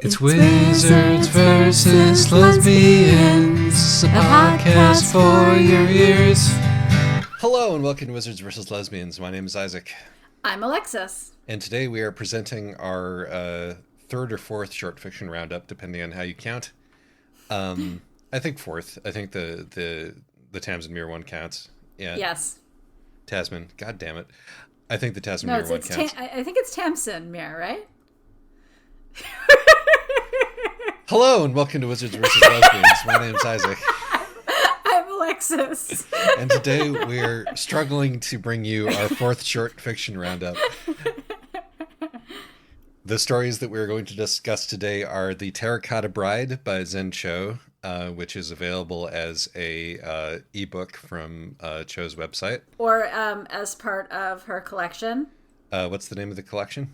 It's Wizards versus Lesbians, a podcast for your ears. Hello and welcome to Wizards versus Lesbians. My name is Isaac. I'm Alexis. And today we are presenting our third or fourth short fiction roundup, depending on how you count. I think fourth. I think the Tamsin Muir one counts. Yeah. Yes. Tasman. God damn it. I think the Tasman Muir one counts. I think it's Tamsin Muir, right? Hello and welcome to Wizards vs. Lesbians. My name's Isaac. I'm Alexis. And today we're struggling to bring you our fourth short fiction roundup. The stories that we're going to discuss today are The Terracotta Bride by Zen Cho, which is available as a ebook from Cho's website. Or as part of her collection. What's the name of the collection?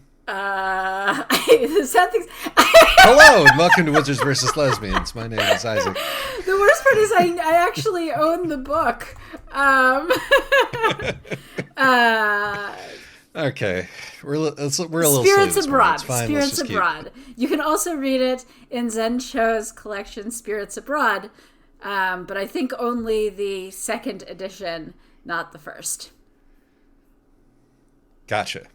Hello and welcome to Wizards vs. Lesbians. My name is Isaac. The worst part is I actually own the book. Okay, we're a little Spirits silly Abroad. Fine, Spirits Abroad. You can also read it in Zen Cho's collection, Spirits Abroad, but I think only the second edition, not the first. Gotcha.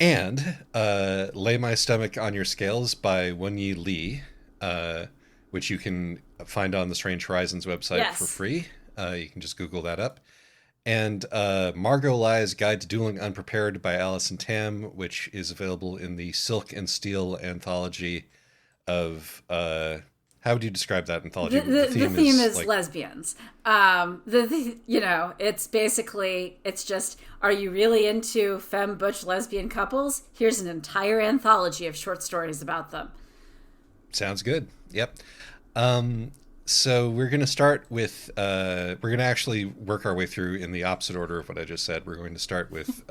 And Lay My Stomach on Your Scales by Wonyi Lee, which you can find on the Strange Horizons website for free. You can just Google that up. And Margot Lie's Guide to Dueling Unprepared by Alison Tam, which is available in the Silk and Steel anthology of... how would you describe that anthology? The theme is lesbians. It's basically, it's just, are you really into femme butch lesbian couples? Here's an entire anthology of short stories about them. Sounds good. Yep. So we're going to start with, we're going to actually work our way through in the opposite order of what I just said. We're going to start with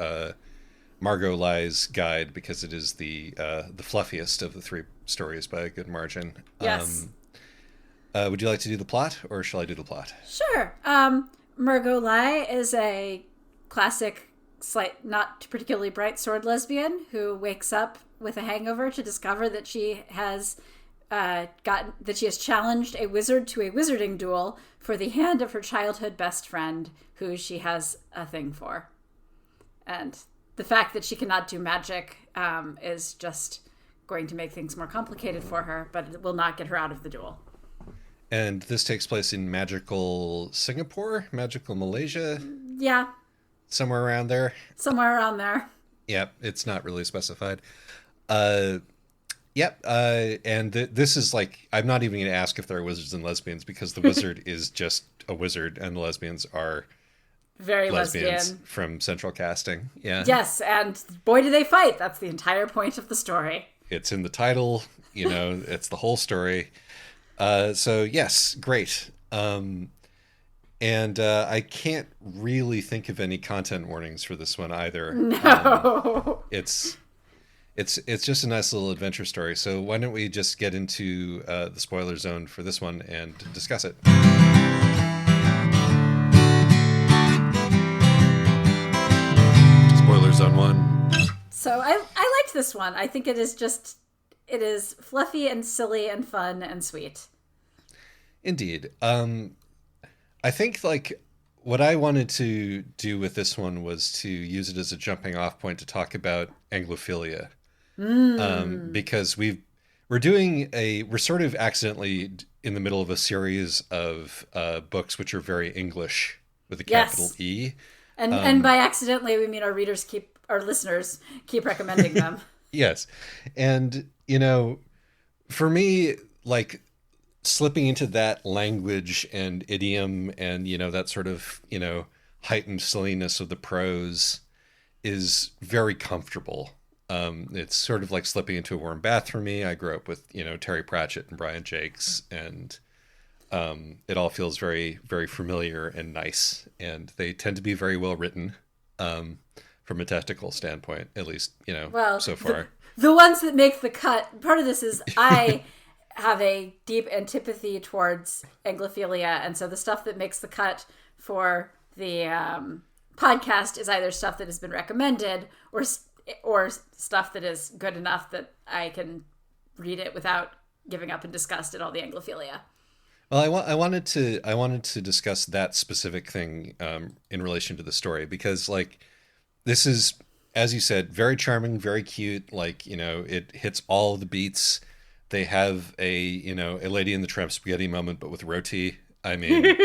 Margot Lie's Guide because it is the fluffiest of the three stories by a good margin. Yes. Would you like to do the plot, or shall I do the plot? Sure. Margot Lie is a classic, not particularly bright sword lesbian who wakes up with a hangover to discover that she has challenged a wizard to a wizarding duel for the hand of her childhood best friend, who she has a thing for. And the fact that she cannot do magic is just going to make things more complicated for her, but it will not get her out of the duel. And this takes place in magical Singapore, magical Malaysia? Yeah. Somewhere around there? Somewhere around there. Yep, it's not really specified. And this is like, I'm not even going to ask if there are wizards and lesbians because the wizard is just a wizard and the lesbians are very lesbians lesbian from central casting. Yeah. Yes, and boy do they fight. That's the entire point of the story. It's in the title, it's the whole story. So yes, great. And I can't really think of any content warnings for this one either. No. It's just a nice little adventure story. So why don't we just get into the spoiler zone for this one and discuss it. Spoiler zone 1. So I liked this one. I think it is fluffy and silly and fun and sweet. Indeed. I think like what I wanted to do with this one was to use it as a jumping off point to talk about Anglophilia. Because we're sort of accidentally in the middle of a series of books which are very English with a capital E. And by accidentally we mean our listeners keep recommending them. Yes. And for me, like slipping into that language and idiom and, that sort of, heightened silliness of the prose is very comfortable. It's sort of like slipping into a warm bath for me. I grew up with, Terry Pratchett and Brian Jakes, and it all feels very, very familiar and nice. And they tend to be very well written from a technical standpoint, at least, so far. The ones that make the cut, part of this is I have a deep antipathy towards Anglophilia, and so the stuff that makes the cut for the podcast is either stuff that has been recommended or stuff that is good enough that I can read it without giving up in disgust at all the Anglophilia. Well, I wanted to discuss that specific thing in relation to the story because, like, this is, as you said, very charming, very cute. Like, it hits all the beats. They have a Lady in the Tramp spaghetti moment, but with roti. I mean,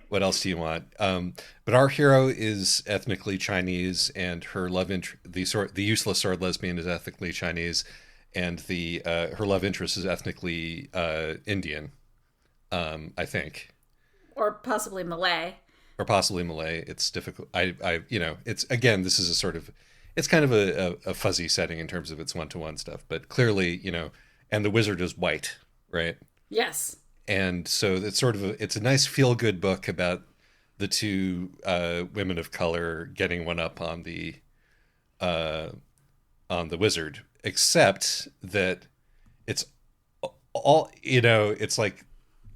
what else do you want? But our hero is ethnically Chinese, and her the useless sword lesbian is ethnically Chinese, and the her love interest is ethnically Indian. I think, or possibly Malay. It's difficult. It's, again, this is a sort of, it's kind of a fuzzy setting in terms of its one-to-one stuff, but clearly, and the wizard is white, right? Yes. And so it's sort of it's a nice feel-good book about the two women of color getting one up on the wizard, except that it's all, it's like,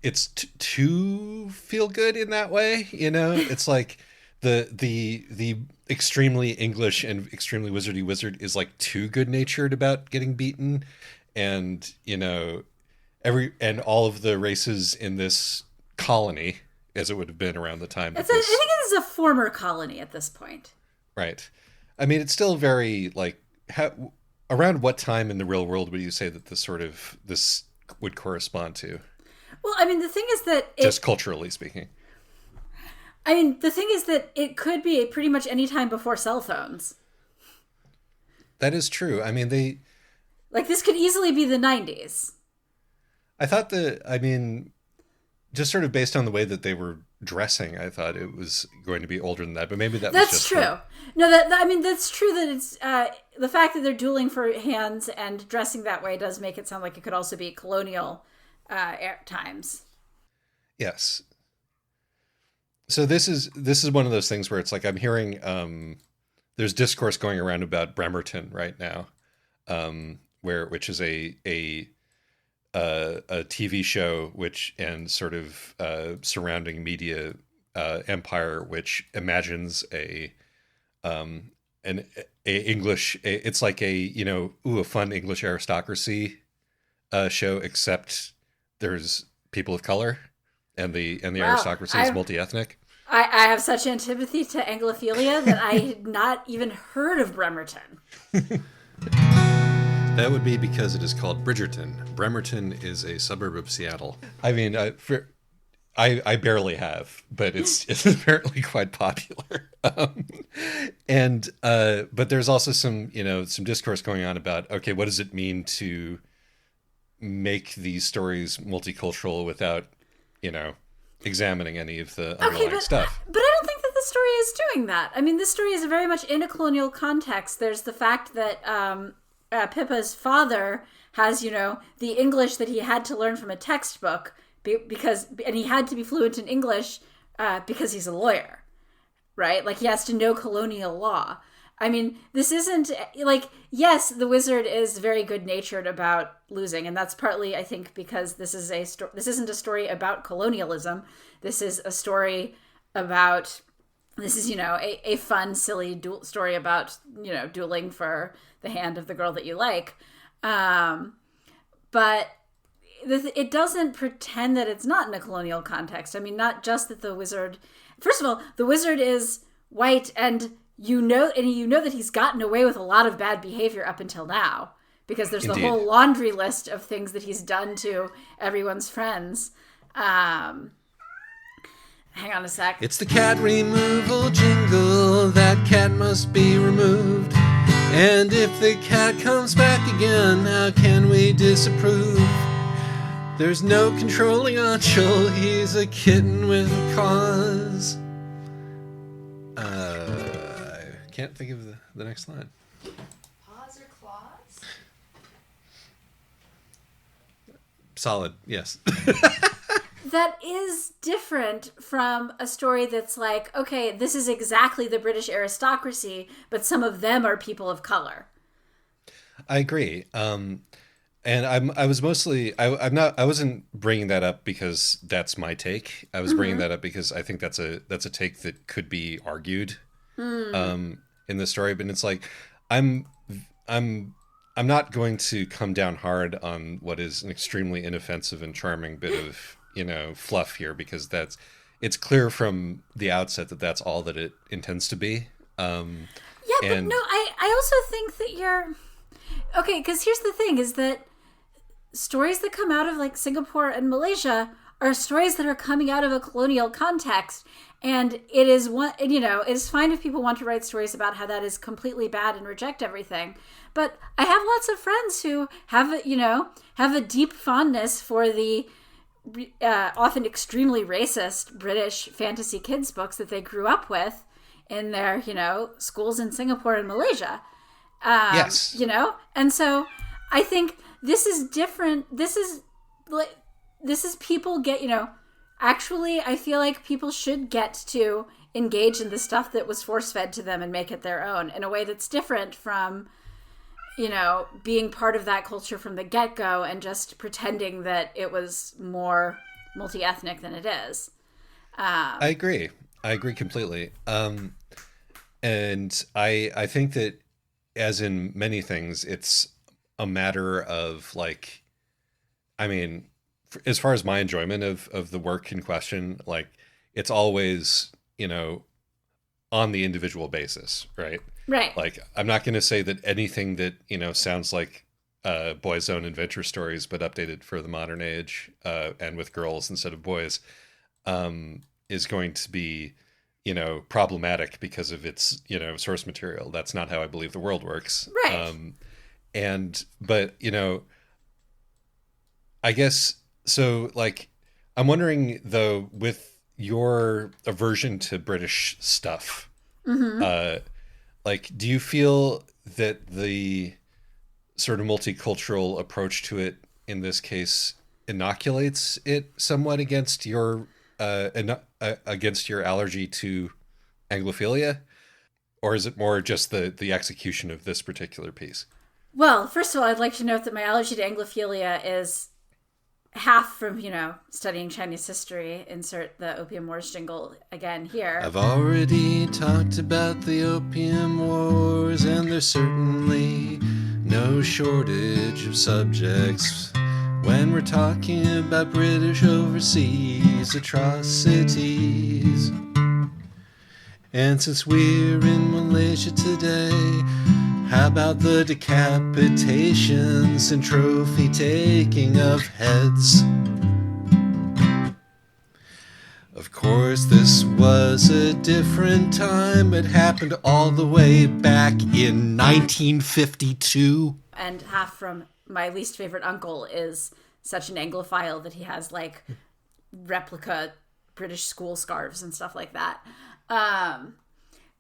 it's too feel good in that way. It's like the extremely English and extremely wizardy wizard is like too good natured about getting beaten, and and all of the races in this colony, as it would have been around the time. I think it is a former colony at this point. Right. I mean, it's still very like, around what time in the real world would you say that this would correspond to? Well, I mean, the thing is that just culturally speaking. I mean, the thing is that it could be pretty much any time before cell phones. That is true. I mean, this could easily be the 90s. I thought just sort of based on the way that they were dressing, I thought it was going to be older than that, but maybe that's just true. No, that's true that it's the fact that they're dueling for hands and dressing that way does make it sound like it could also be colonial times. Yes. So this is one of those things where it's like, I'm hearing there's discourse going around about Bremerton right now, which is a TV show and sort of surrounding media empire, which imagines it's like a fun English aristocracy show, except there's people of color, and the aristocracy is multi-ethnic. I have such antipathy to Anglophilia that I had not even heard of Bremerton. That would be because it is called Bridgerton. Bremerton is a suburb of Seattle. I mean, I barely have, but it's apparently quite popular. But there's also some discourse going on about, okay, what does it mean to make these stories multicultural without, examining any of the underlying stuff? But I don't think that the story is doing that. I mean, this story is very much in a colonial context. There's the fact that Pippa's father has, the English that he had to learn from a textbook and he had to be fluent in English because he's a lawyer, right? Like, he has to know colonial law. I mean, this isn't like, yes, the wizard is very good-natured about losing, and that's partly, I think, because this isn't a story about colonialism. This is a story about, a fun, silly story about, dueling for the hand of the girl that you like. But it doesn't pretend that it's not in a colonial context. I mean, not just that the wizard... First of all, the wizard is white, and you know that he's gotten away with a lot of bad behavior up until now, because there's Indeed. The whole laundry list of things that he's done to everyone's friends. Hang on a sec. It's the cat removal jingle. That cat must be removed. And if the cat comes back again, how can we disapprove? There's no controlling Anshul. He's a kitten with a cause. I can't think of the next line. Paws or claws? Solid, yes. That is different from a story that's like, okay, this is exactly the British aristocracy, but some of them are people of color. I agree. And I was mostly, I wasn't bringing that up because that's my take. I was bringing that up because I think that's a take that could be argued in the story. But it's like, I'm I'm not going to come down hard on what is an extremely inoffensive and charming bit of, fluff here, because it's clear from the outset that that's all that it intends to be. Yeah, but And no, I also think that you're okay, because here's the thing is that stories that come out of like Singapore and Malaysia are stories that are coming out of a colonial context. And it is it is fine if people want to write stories about how that is completely bad and reject everything. But I have lots of friends who have a deep fondness for the often extremely racist British fantasy kids books that they grew up with in their, schools in Singapore and Malaysia. yes, And so I think this is different. This is people get, actually, I feel like people should get to engage in the stuff that was force-fed to them and make it their own in a way that's different from, being part of that culture from the get-go and just pretending that it was more multi-ethnic than it is. I agree. I agree completely. And I think that, as in many things, it's a matter of like, I mean, as far as my enjoyment of the work in question, like it's always, on the individual basis, right? Right. Like, I'm not going to say that anything that, sounds like Boys' Own Adventure Stories, but updated for the modern age and with girls instead of boys, is going to be, problematic because of its, source material. That's not how I believe the world works. Right. But, I guess, so like, I'm wondering though, with your aversion to British stuff, like, do you feel that the sort of multicultural approach to it in this case inoculates it somewhat against your allergy to Anglophilia, or is it more just the execution of this particular piece? Well, first of all, I'd like to note that my allergy to Anglophilia is half from, studying Chinese history. Insert the Opium Wars jingle again here. I've already talked about the Opium Wars, and there's certainly no shortage of subjects when we're talking about British overseas atrocities. And since we're in Malaysia today, how about the decapitations and trophy taking of heads? Of course, this was a different time. It happened all the way back in 1952. And half from my least favorite uncle is such an Anglophile that he has like replica British school scarves and stuff like that.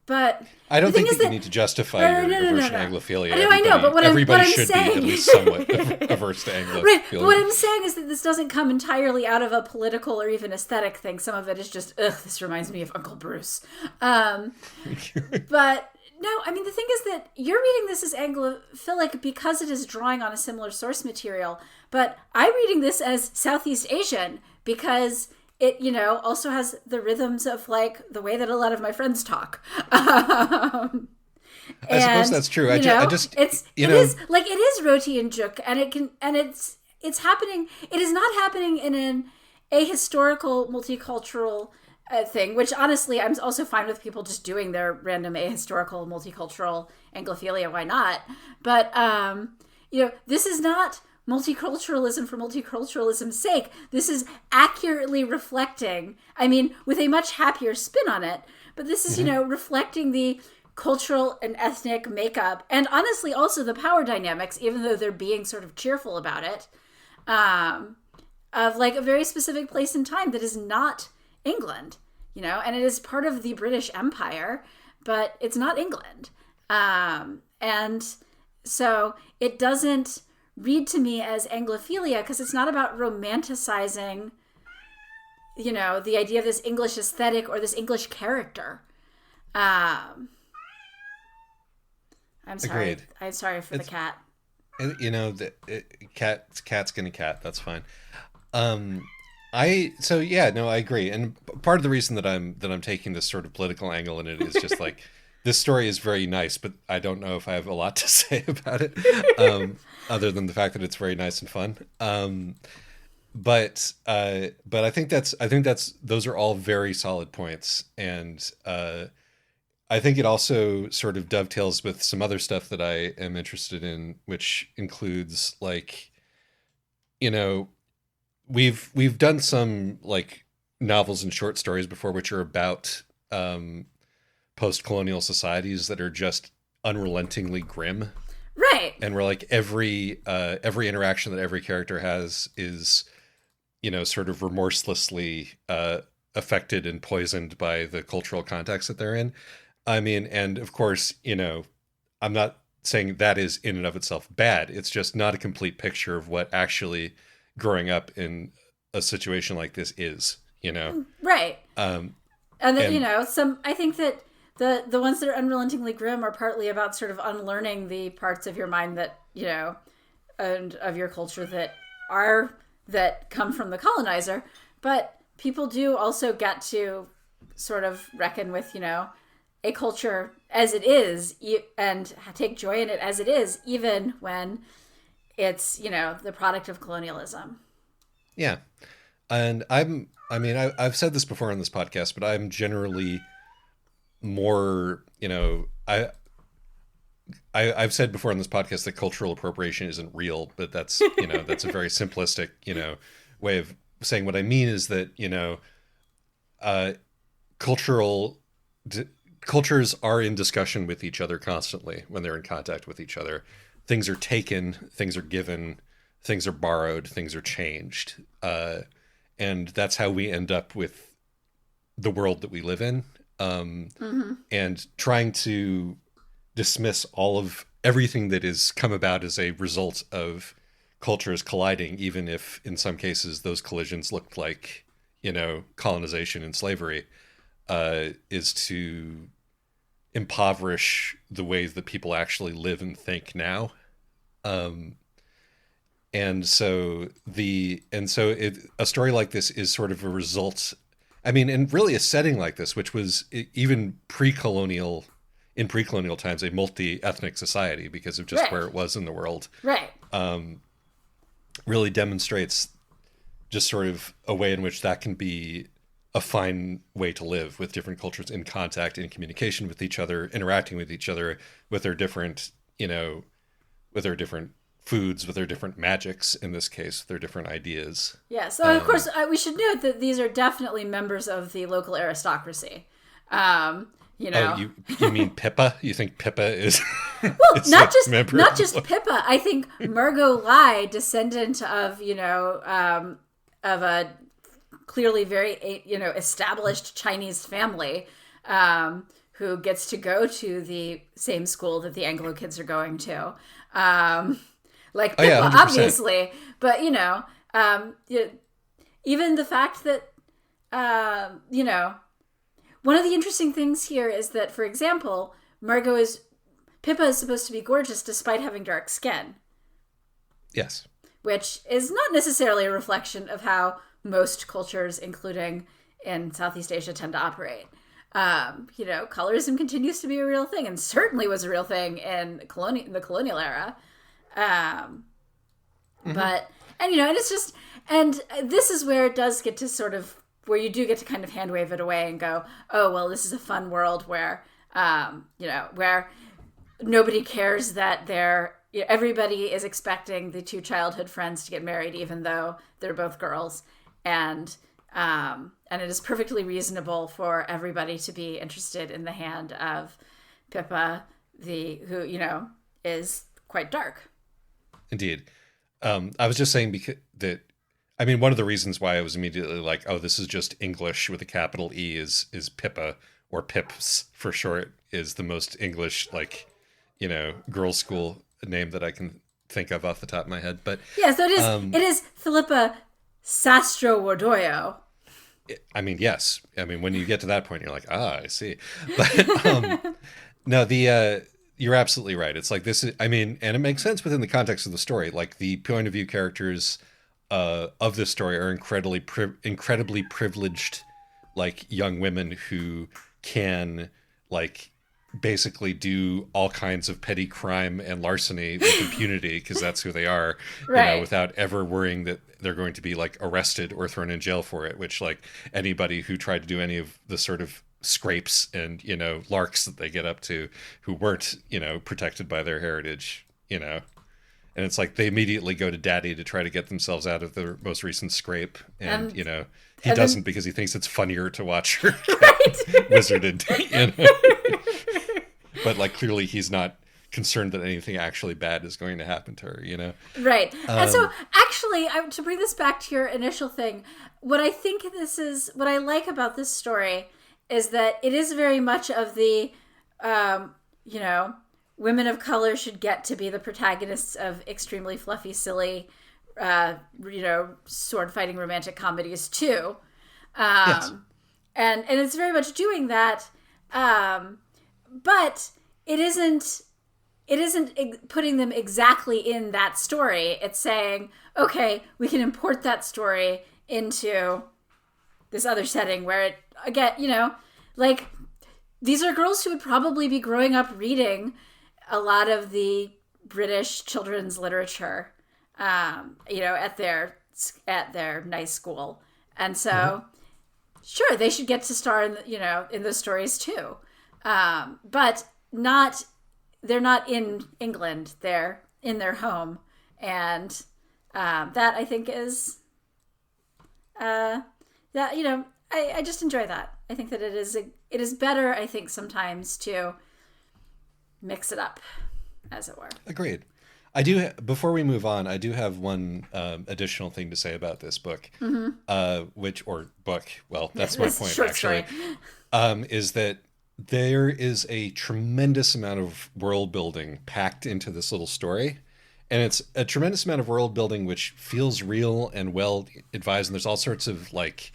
But I don't think that you need to justify your aversion to Anglophilia. I know, but everybody I'm should saying, be at least somewhat averse to Anglophilia. Right, but what I'm saying is that this doesn't come entirely out of a political or even aesthetic thing. Some of it is just, this reminds me of Uncle Bruce. But no, I mean, the thing is that you're reading this as Anglophilic because it is drawing on a similar source material, but I'm reading this as Southeast Asian because it, also has the rhythms of like the way that a lot of my friends talk. I suppose that's true. It is roti and juk, and it's happening. It is not happening in an ahistorical multicultural thing, which honestly I'm also fine with people just doing their random ahistorical multicultural Anglophilia. Why not? But this is not multiculturalism for multiculturalism's sake. This is accurately reflecting, with a much happier spin on it, but this is, reflecting the cultural and ethnic makeup, and honestly also the power dynamics, even though they're being sort of cheerful about it, of like a very specific place and time that is not England, and it is part of the British Empire, but it's not England. And so it doesn't read to me as Anglophilia because it's not about romanticizing, the idea of this English aesthetic or this English character. I'm sorry. Agreed. I'm sorry for the cat. Cat's gonna cat. That's fine. I agree. And part of the reason that I'm taking this sort of political angle in it is just like this story is very nice, but I don't know if I have a lot to say about it, other than the fact that it's very nice and fun. But I think that's those are all very solid points, and I think it also sort of dovetails with some other stuff that I am interested in, which includes like, you know, we've done some like novels and short stories before, which are about post-colonial societies that are just unrelentingly grim, Right. and where like every interaction that every character has is, sort of remorselessly affected and poisoned by the cultural context that they're in. I mean, and of course, I'm not saying that is in and of itself bad. It's just not a complete picture of what actually growing up in a situation like this is, Right. Um, And then, and I think that the ones that are unrelentingly grim are partly about sort of unlearning the parts of your mind that, and of your culture that come from the colonizer. But people do also get to sort of reckon with, a culture as it is and take joy in it as it is, even when it's, the product of colonialism. yeah. And I've said this before on this podcast, but I'm generally more, I've said before on this podcast that cultural appropriation isn't real, but that's, that's a very simplistic, way of saying what I mean is that, uh, cultural cultures are in discussion with each other constantly when they're in contact with each other. Things are taken, things are given, things are borrowed, things are changed. And that's how we end up with the world that we live in. And trying to dismiss all of everything that has come about as a result of cultures colliding, even if in some cases those collisions looked like, colonization and slavery, is to impoverish the ways that people actually live and think now. A story like this is sort of a result. I mean, and really a setting like this, which was even in pre-colonial times, a multi-ethnic society because of just Right. where it was in the world, Right. really demonstrates just sort of a way in which that can be a fine way to live with different cultures in contact, in communication with each other, interacting with each other, with their different, with their different foods, with their different magics, in this case, their different ideas. Yeah. So, of course, we should note that these are definitely members of the local aristocracy. Oh, you mean Pippa? You think Pippa is? Well, is not a member not of just the- Pippa. I think Margot Lai, descendant of of a clearly very established Chinese family, who gets to go to the same school that the Anglo kids are going to, like Pippa, yeah, 100%. obviously. But even the fact that one of the interesting things here is that, for example, Pippa is supposed to be gorgeous despite having dark skin, Yes. which is not necessarily a reflection of how most cultures, including in Southeast Asia, tend to operate. Colorism continues to be a real thing, and certainly was a real thing in the colonial era. But and it's just, and this is where it does get to sort of, where you do get to kind of hand wave it away and go, oh well, this is a fun world where where nobody cares that everybody is expecting the two childhood friends to get married, even though they're both girls, and it is perfectly reasonable for everybody to be interested in the hand of Pippa, who is quite dark. Indeed. I was just saying one of the reasons why I was immediately like, oh, this is just English with a capital E is Pippa, or Pips for short, is the most English, girls' school name that I can think of off the top of my head. But yeah, so it is Philippa Sastro-Wardoyo. I mean, yes. I mean, when you get to that point, you're like, I see. But no, you're absolutely right. It's like this is, and it makes sense within the context of the story. Like the point of view characters of this story are incredibly privileged, like young women who can basically do all kinds of petty crime and larceny with impunity because that's who they are, Right. without ever worrying that they're going to be like arrested or thrown in jail for it, which like anybody who tried to do any of the sort of scrapes and, larks that they get up to who weren't, protected by their heritage, and it's like they immediately go to daddy to try to get themselves out of their most recent scrape. And, he and doesn't then, because he thinks it's funnier to watch her right. wizarded, But like clearly he's not concerned that anything actually bad is going to happen to her. Right. And so actually, to bring this back to your initial thing, what I like about this story is that it is very much of the, women of color should get to be the protagonists of extremely fluffy, silly, sword fighting romantic comedies too. Yes. And it's very much doing that. But it isn't putting them exactly in that story. It's saying, okay, we can import that story into this other setting where it, again, like these are girls who would probably be growing up reading a lot of the British children's literature, at their nice school. And so, sure, they should get to star in those stories too. But they're not in England, they're in their home. And, that I think is, I just enjoy that. I think that it is better, I think, sometimes to mix it up, as it were. Agreed. Before we move on, I do have one additional thing to say about this book, that's my point, short actually, story. is that there is a tremendous amount of world building packed into this little story. And it's a tremendous amount of world building which feels real and well advised. And there's all sorts of like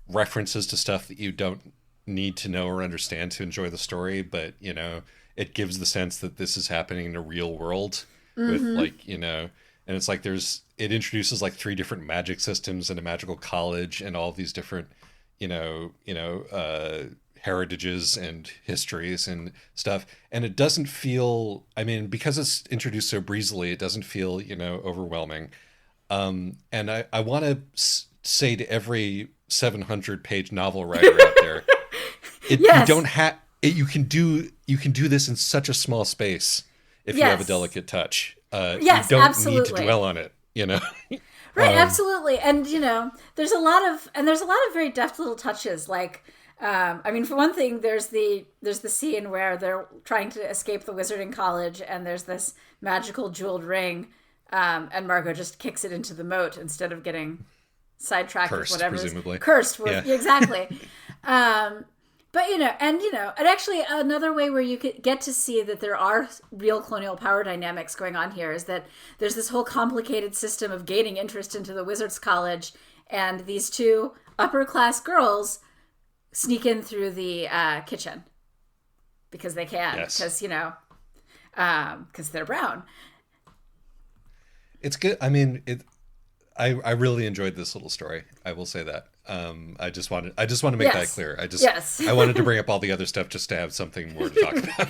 references to stuff that you don't need to know or understand to enjoy the story. But, it gives the sense that this is happening in a real world with like, and it's like it introduces like 3 different magic systems and a magical college and all these different, heritages and histories and stuff. And it doesn't feel, because it's introduced so breezily, it doesn't feel, overwhelming. And I want to say to every 700-page novel writer out there, Yes. you can do this in such a small space if you have a delicate touch. Yes, you don't absolutely. need to dwell on it, Right, absolutely. And, there's a lot of very deft little touches. Like, for one thing, there's the scene where they're trying to escape the wizarding college and there's this magical jeweled ring, and Margot just kicks it into the moat instead of getting sidetracked with whatever. Presumably. Cursed. Yeah. Exactly. But, and actually another way where you could get to see that there are real colonial power dynamics going on here is that there's this whole complicated system of gaining interest into the Wizards College, and these 2 upper class girls sneak in through the kitchen because they can, because, because they're brown. It's good. I really enjoyed this little story. I will say that. I just want to make that clear. I wanted to bring up all the other stuff just to have something more to talk about.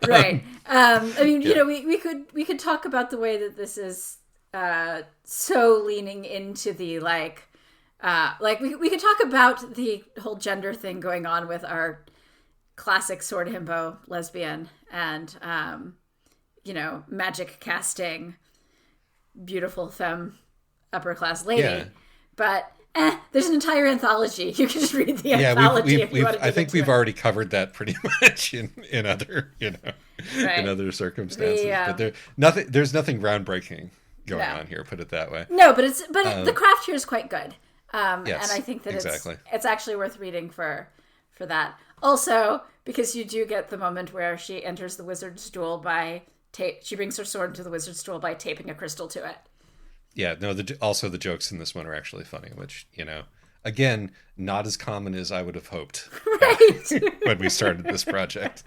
Right. We could talk about the way that this is so leaning into the we could talk about the whole gender thing going on with our classic sword himbo lesbian and magic casting beautiful femme upper class lady. Yeah. But there's an entire anthology. You can just read the anthology if you want to. I think we've already covered that pretty much in other, right. in other circumstances. But there's nothing groundbreaking going on here. Put it that way. No, but the craft here is quite good. Yes, and I think that exactly. it's actually worth reading for that. Also, because you do get the moment where she enters the wizard's duel by she brings her sword into the wizard's duel by taping a crystal to it. Yeah, no, also the jokes in this one are actually funny, which, again, not as common as I would have hoped right. when we started this project.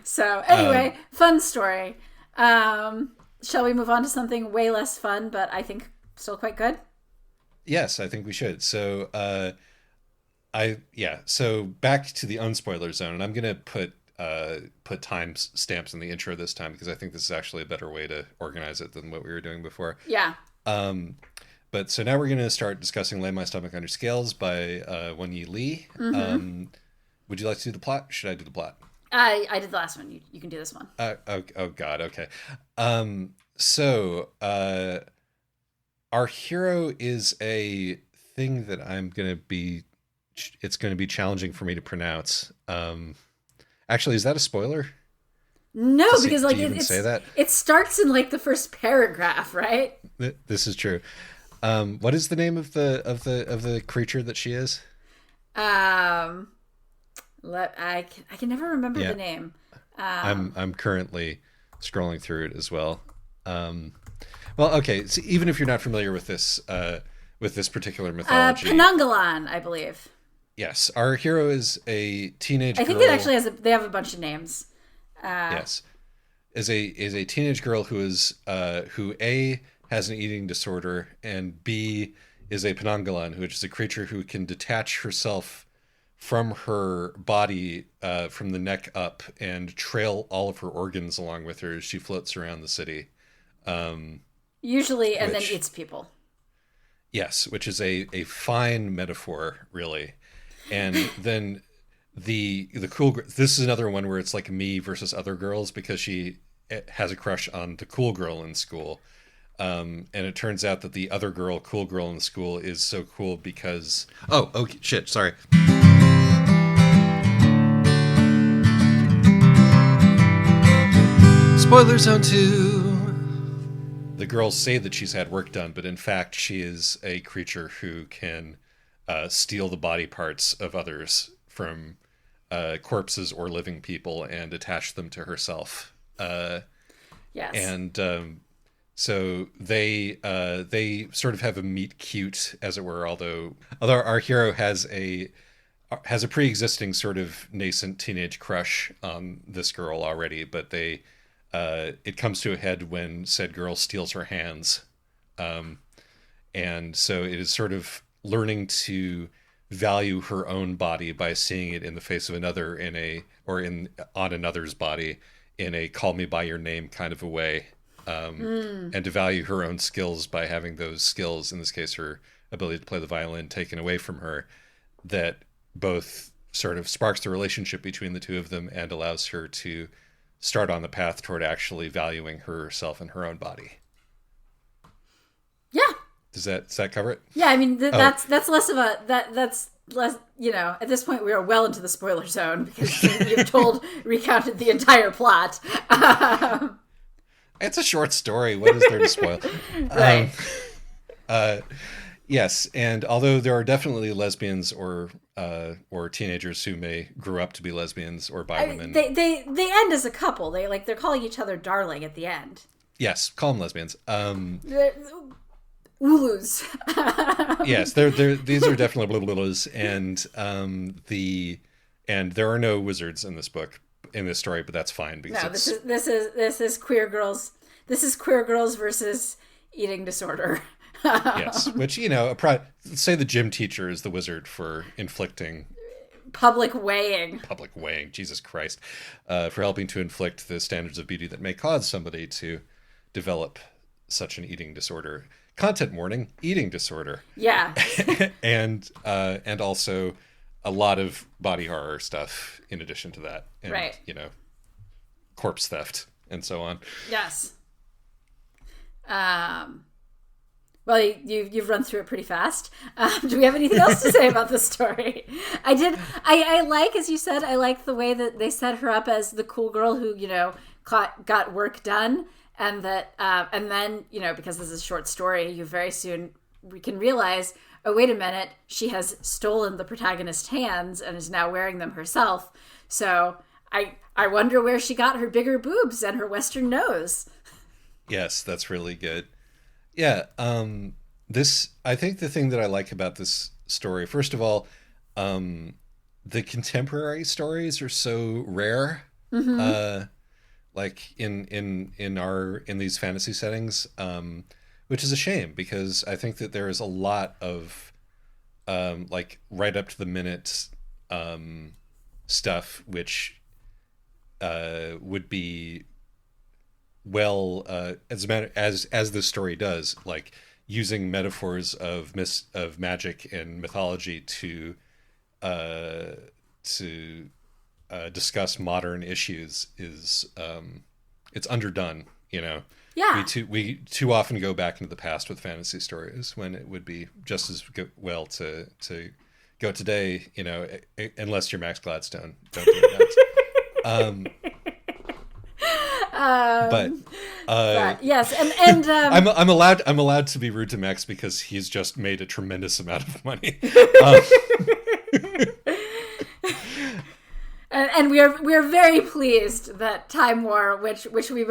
So, anyway, fun story. Shall we move on to something way less fun, but I think still quite good? Yes, I think we should. So, so back to the unspoiler zone, and I'm going to put put time stamps in the intro this time because I think this is actually a better way to organize it than what we were doing before. Yeah. But so now we're going to start discussing Lay My Stomach Under Scales by Won Yi Lee. Would you like to do the plot? Should I do the plot? I did the last one. You can do this one. Oh God. Okay. So our hero is a thing that it's going to be challenging for me to pronounce. Actually, is that a spoiler? No, because like do you even say that? It starts in like the first paragraph, right? This is true. What is the name of the creature that she is? I can never remember the name. I'm currently scrolling through it as well. Well, okay. So even if you're not familiar with this particular mythology, Penungalan, I believe. Yes, our hero is a teenage girl. I think it actually they have a bunch of names. Yes, is a teenage girl who A, has an eating disorder, and B, is a Penungalan, which is a creature who can detach herself from her body from the neck up and trail all of her organs along with her as she floats around the city. Usually, and then eats people. Yes, which is a fine metaphor, really. And then the cool, this is another one where it's like me versus other girls because she has a crush on the cool girl in school. And it turns out that the other girl, cool girl in school, is so cool because... Oh, okay, shit, sorry. Spoiler Zone 2! The girls say that she's had work done, but in fact she is a creature who can steal the body parts of others from corpses or living people and attach them to herself. Yes. And so they sort of have a meet cute, as it were, although our hero has a pre-existing sort of nascent teenage crush on this girl already, but it comes to a head when said girl steals her hands. And so it is sort of learning to value her own body by seeing it in the face of another on another's body in a call me by your name kind of a way. And to value her own skills by having those skills, in this case, her ability to play the violin, taken away from her, that both sort of sparks the relationship between the two of them and allows her to start on the path toward actually valuing herself and her own body. Yeah. Does that cover it? Yeah, I mean that's less of a that's less, at this point we are well into the spoiler zone because you've recounted the entire plot. It's a short story. What is there to spoil? Right. Yes, and although there are definitely lesbians or teenagers who may grow up to be lesbians or bi women, they end as a couple. They're calling each other darling at the end. Yes, call them lesbians. Ulus. Yes, these are definitely ulus, and there are no wizards in this book, in this story, but that's fine because this is queer girls. This is queer girls versus eating disorder. Yes, which say the gym teacher is the wizard for inflicting public weighing. Jesus Christ, for helping to inflict the standards of beauty that may cause somebody to develop such an eating disorder. Content warning: eating disorder. Yeah. and also a lot of body horror stuff in addition to that, and, right? Corpse theft and so on. Yes. Well, you've run through it pretty fast. Do we have anything else to say about this story? I like, as you said, I like the way that they set her up as the cool girl who, got work done. And that, and then, because this is a short story, you very soon can realize, oh, wait a minute, she has stolen the protagonist's hands and is now wearing them herself. So I wonder where she got her bigger boobs and her Western nose. Yes, that's really good. Yeah, I think the thing that I like about this story, first of all, the contemporary stories are so rare. Mm-hmm. Like in these fantasy settings, which is a shame because I think that there is a lot of right up to the minute stuff which would be well, as a matter as this story does, like using metaphors of magic and mythology to discuss modern issues is it's underdone. Yeah. We too often go back into the past with fantasy stories when it would be just as well to go today. Unless you're Max Gladstone, don't do that. But yes, and I'm allowed to be rude to Max because he's just made a tremendous amount of money. And we are very pleased that Time War, which we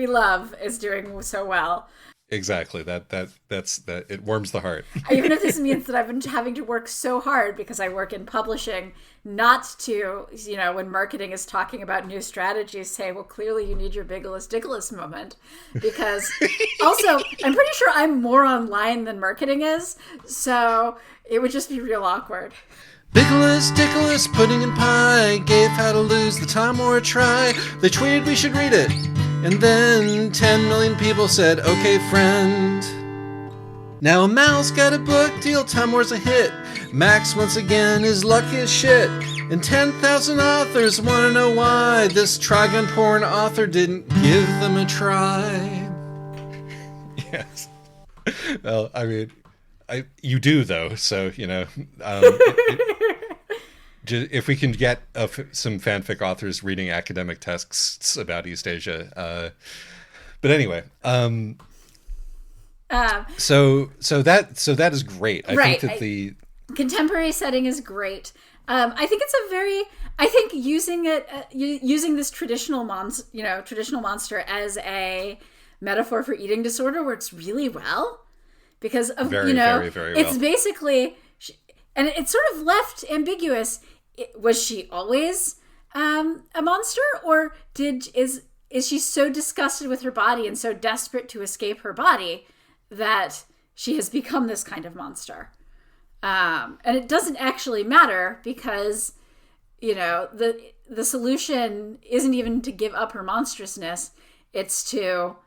love, is doing so well. Exactly. That's it warms the heart. Even if this means that I've been having to work so hard because I work in publishing, not to, when marketing is talking about new strategies, say, well, clearly you need your Biggless Dickless moment. Because also, I'm pretty sure I'm more online than marketing is, so it would just be real awkward. Biggless, Dickless, pudding and pie gave How to Lose the Time War a try. They tweeted we should read it, and then 10 million people said, okay, friend. Now Mal's got a book deal, Time War's a hit. Max, once again, is lucky as shit. And 10,000 authors want to know why this Trigon porn author didn't give them a try. Yes. Well, I mean, you do, though, so, if we can get some fanfic authors reading academic texts about East Asia. But anyway, so that is great. I think that the contemporary setting is great. I think it's using this traditional monster as a metaphor for eating disorder works really well because of very well. It's basically, and it's sort of left ambiguous. Was she always a monster, or is she so disgusted with her body and so desperate to escape her body that she has become this kind of monster? And it doesn't actually matter because, the solution isn't even to give up her monstrousness. It's to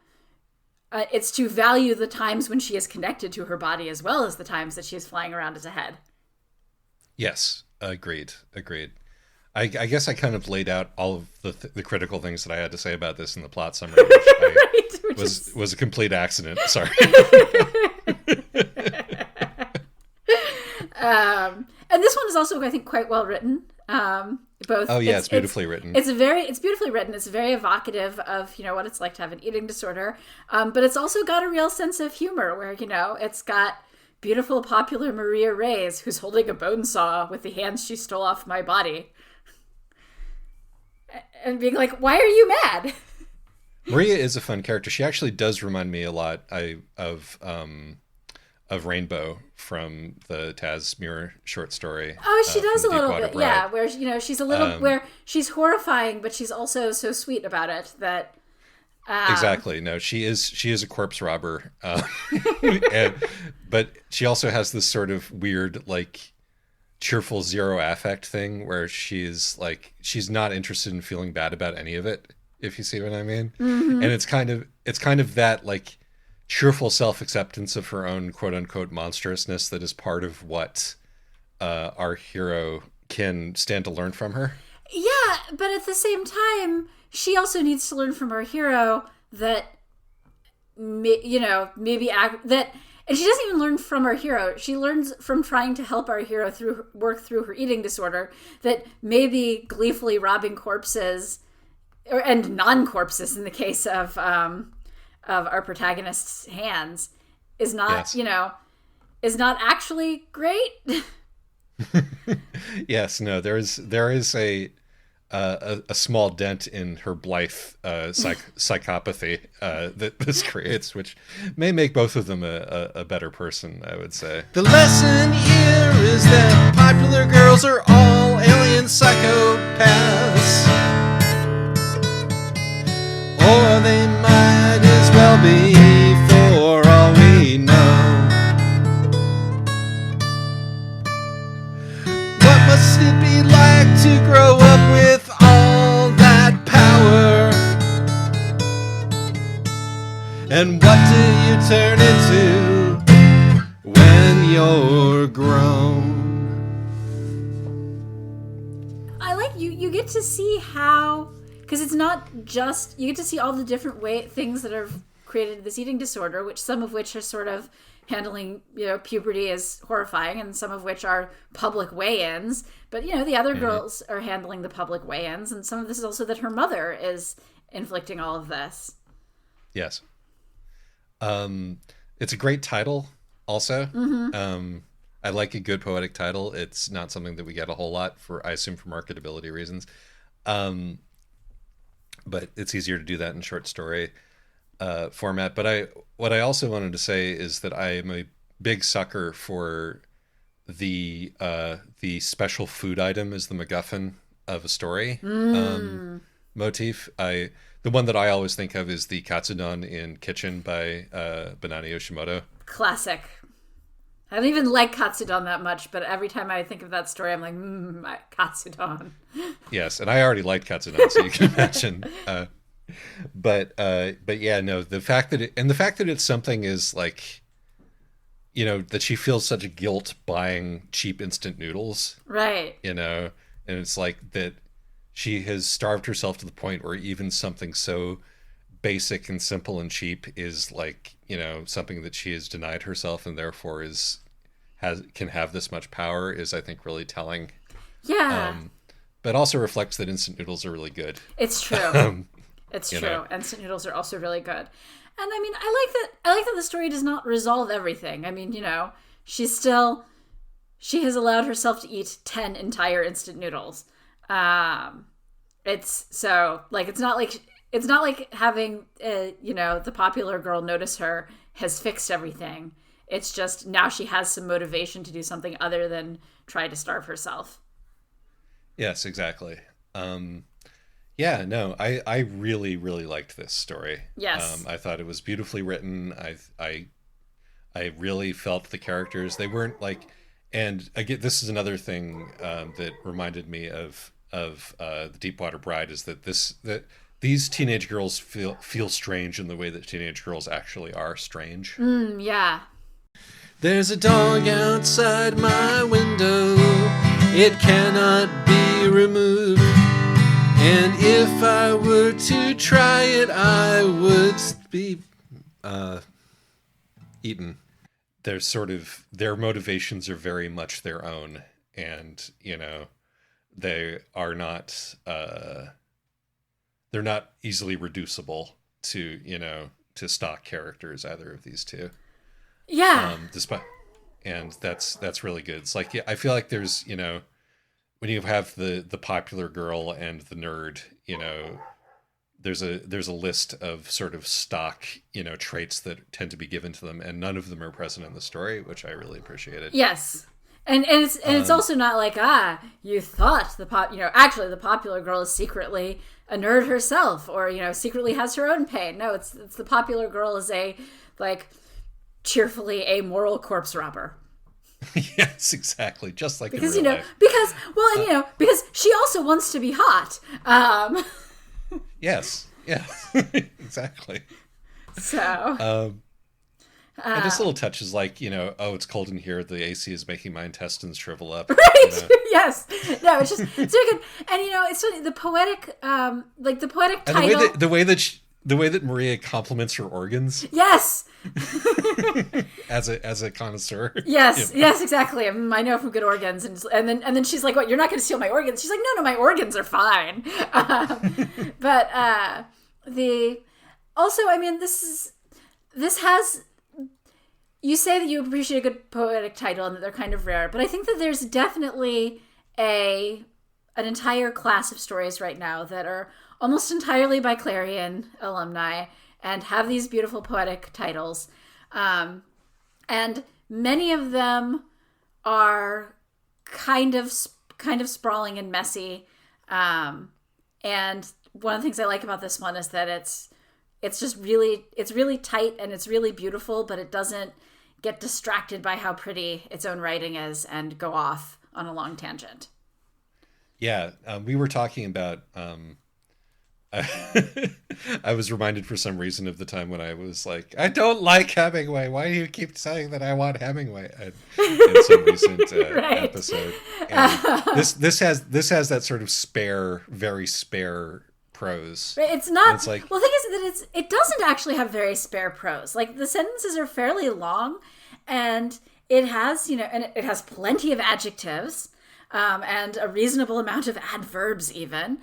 value the times when she is connected to her body as well as the times that she is flying around as a head. Yes, agreed. I guess I kind of laid out all of the critical things that I had to say about this in the plot summary, which was a complete accident. Sorry. And this one is also, I think, quite well written. Both. Oh yeah, it's beautifully written. It's beautifully written. It's very evocative of what it's like to have an eating disorder. But it's also got a real sense of humor, where it's got beautiful, popular Maria Reyes, who's holding a bone saw with the hands she stole off my body, and being like, "Why are you mad?" Maria is a fun character. She actually does remind me a lot of Rainbow from the Taz Muir short story. Oh, she does a little bit, yeah. Where she's a little where she's horrifying, but she's also so sweet about it that. Exactly. No, she is a corpse robber, but she also has this sort of weird, like, cheerful zero affect thing where she's not interested in feeling bad about any of it, if you see what I mean. Mm-hmm. And it's kind of that, like, cheerful self-acceptance of her own quote unquote monstrousness that is part of what our hero can stand to learn from her. Yeah, but at the same time, she also needs to learn from her hero that, maybe that, and she doesn't even learn from her hero. She learns from trying to help our hero work through her eating disorder that maybe gleefully robbing corpses, and non-corpses in the case of our protagonist's hands, is not, yes. Is not actually great. Yes, no, there is a small dent in her blithe psychopathy that this creates, which may make both of them a better person, I would say. The lesson here is that popular girls are all alien psychopaths, or they might as well be, for all we know. What must it be like to grow up with all that And what do you turn into when you're grown? I like you get to see how, because it's not just, you get to see all the different things that are created this eating disorder, which some of which are sort of handling, puberty is horrifying, and some of which are public weigh-ins. But, the other girls are handling the public weigh-ins, and some of this is also that her mother is inflicting all of this. Yes. It's a great title also. I like a good poetic title. It's not something that we get a whole lot I assume for marketability reasons. But it's easier to do that in short story format. But what I also wanted to say is that I am a big sucker for the special food item as the MacGuffin of a story motif. The one that I always think of is the Katsudon in Kitchen by Banana Yoshimoto. Classic. I don't even like Katsudon that much, but every time I think of that story, I'm like, Katsudon. Yes, and I already liked Katsudon, so you can imagine. But yeah, no, the fact that it's something is like, that she feels such guilt buying cheap instant noodles. Right. And it's like that she has starved herself to the point where even something so basic and simple and cheap is like, something that she has denied herself and therefore can have this much power is, I think, really telling. Yeah. But also reflects that instant noodles are really good. It's true. It's true. Instant noodles are also really good. And I mean, I like that the story does not resolve everything. I mean, she has allowed herself to eat 10 entire instant noodles. It's not like having the popular girl notice her has fixed everything. It's just now she has some motivation to do something other than try to starve herself. Yes, exactly. Yeah, no, I really, really liked this story. Yes. I thought it was beautifully written. I really felt the characters. They weren't like, and again, this is another thing that reminded me of the Deepwater Bride, is that these teenage girls feel strange in the way that teenage girls actually are strange. Yeah. There's a dog outside my window. It cannot be removed. And if I were to try it, I would be eaten. Their motivations are very much their own. And, they are not, they're not easily reducible to stock characters, either of these two. Yeah. And that's really good. It's like, yeah, I feel like there's, when you have the popular girl and the nerd, there's a list of sort of stock, traits that tend to be given to them, and none of them are present in the story, which I really appreciated. Yes. And it's also not like, you thought actually the popular girl is secretly a nerd herself, or, secretly has her own pain. No, it's the popular girl is a, like, cheerfully amoral corpse robber. Yes, exactly. Just like because, in real life. Because she also wants to be hot. Yes, exactly. So. And just little touches like, it's cold in here, the AC is making my intestines shrivel up. Right. Yes. No, it's just so good. And it's funny, the poetic title. And the way that Maria compliments her organs. Yes. as a connoisseur. Yes. Yes, exactly. I know from good organs, and then she's like, "What? You're not going to steal my organs?" She's like, "No, my organs are fine." But this has. You say that you appreciate a good poetic title and that they're kind of rare, but I think that there's definitely an entire class of stories right now that are almost entirely by Clarion alumni and have these beautiful poetic titles. And many of them are kind of sprawling and messy. And one of the things I like about this one is that it's really tight and it's really beautiful, but it doesn't get distracted by how pretty its own writing is and go off on a long tangent. Yeah, we were talking about I was reminded for some reason of the time when I was like, I don't like Hemingway. Why do you keep saying that I want Hemingway? In some recent Right. episode, and this has that sort of spare, very spare prose. It's not. And it's like, well, the thing is that it doesn't actually have very spare prose. Like the sentences are fairly long, and it has and it has plenty of adjectives, and a reasonable amount of adverbs even.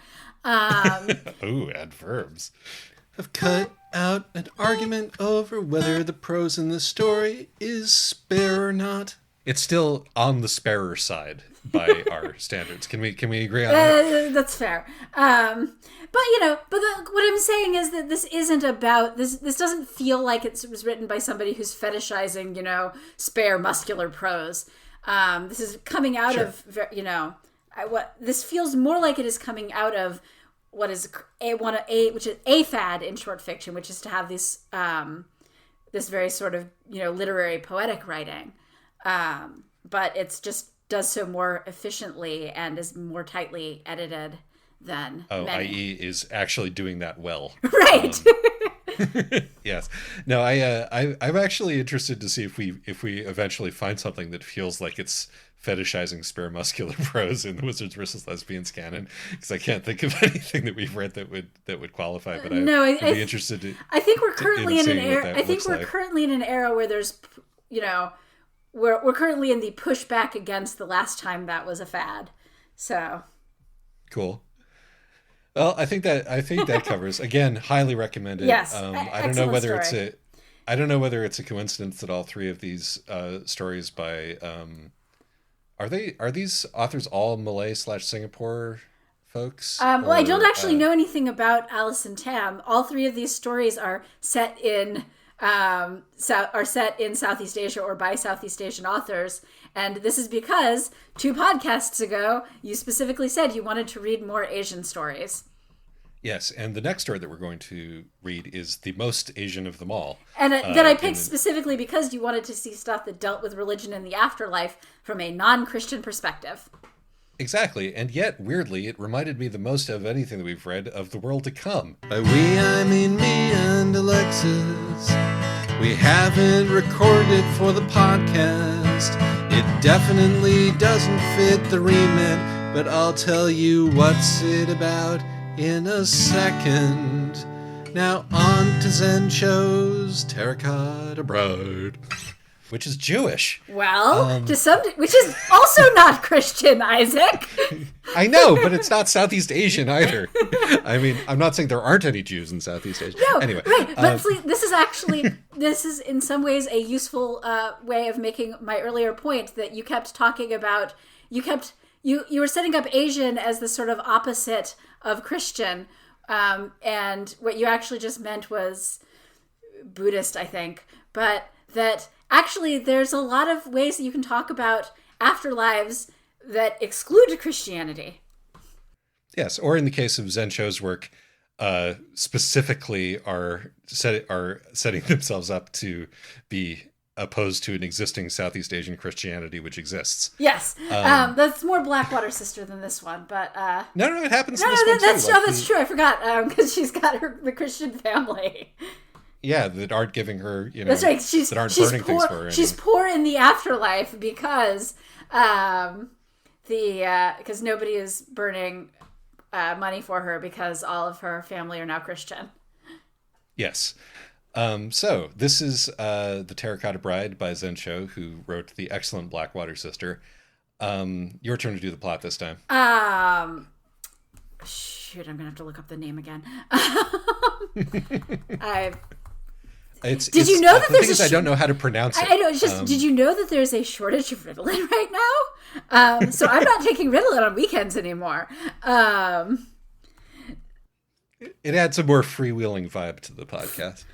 ooh, adverbs. I've cut out an argument over whether the prose in the story is spare or not. It's still on the sparer side by our standards. Can we agree on that? That's fair. But what I'm saying is that this isn't about this. This doesn't feel like it was written by somebody who's fetishizing, spare muscular prose. This is coming out of, this feels more like it is coming out of what is which is a fad in short fiction, which is to have this very sort of literary poetic writing, but it's just does so more efficiently and is more tightly edited than many. i.e. is actually doing that well. Right. Yes. No, I'm actually interested to see if we eventually find something that feels like it's fetishizing spare muscular prose in the Wizards versus Lesbians canon, because I can't think of anything that we've read that would qualify. But I'd be interested to. I think we're currently in an era. I think we're currently in an era where there's, we're currently in the pushback against the last time that was a fad. So. Cool. Well, I think that covers. Again, highly recommended. Yes, I don't know whether it's a coincidence that all three of these stories by are these authors all Malay/Singapore folks? Well, I don't actually know anything about Alice and Tam. All three of these stories are set in Southeast Asia or by Southeast Asian authors. And this is because 2 podcasts ago, you specifically said you wanted to read more Asian stories. Yes, and the next story that we're going to read is the most Asian of them all. And that I picked specifically because you wanted to see stuff that dealt with religion and the afterlife from a non-Christian perspective. Exactly, and yet, weirdly, it reminded me the most of anything that we've read of The World to Come. By we, I mean me and Alexis. We haven't recorded for the podcast. It definitely doesn't fit the remit, but I'll tell you what's it about in a second. Now on to Zen Cho's Terracotta Bride, which is Jewish. Well, which is also not Christian, Isaac. I know, but it's not Southeast Asian either. I mean, I'm not saying there aren't any Jews in Southeast Asia. No, anyway, right. But this is in some ways a useful way of making my earlier point that you kept talking about. You were setting up Asian as the sort of opposite of Christian, and what you actually just meant was Buddhist, I think. But that actually there's a lot of ways that you can talk about afterlives that exclude Christianity. Yes, or in the case of Zen Cho's work, specifically are setting themselves up to be opposed to an existing Southeast Asian Christianity which exists. Yes, that's more Blackwater Sister than this one, but no, it happens in this one too. That's true. I forgot because she's got the Christian family. Yeah, that aren't giving her, that's right. That aren't burning poor, things for her. She's poor in the afterlife because because nobody is burning money for her because all of her family are now Christian. Yes. So this is The Terracotta Bride by Zen Cho, who wrote the excellent Blackwater Sister. Your turn to do the plot this time. Shoot, I'm gonna have to look up the name again. Did you know that there's I don't know how to pronounce it. I know. It's just. Did you know that there's a shortage of Ritalin right now? So I'm not taking Ritalin on weekends anymore. It adds a more freewheeling vibe to the podcast.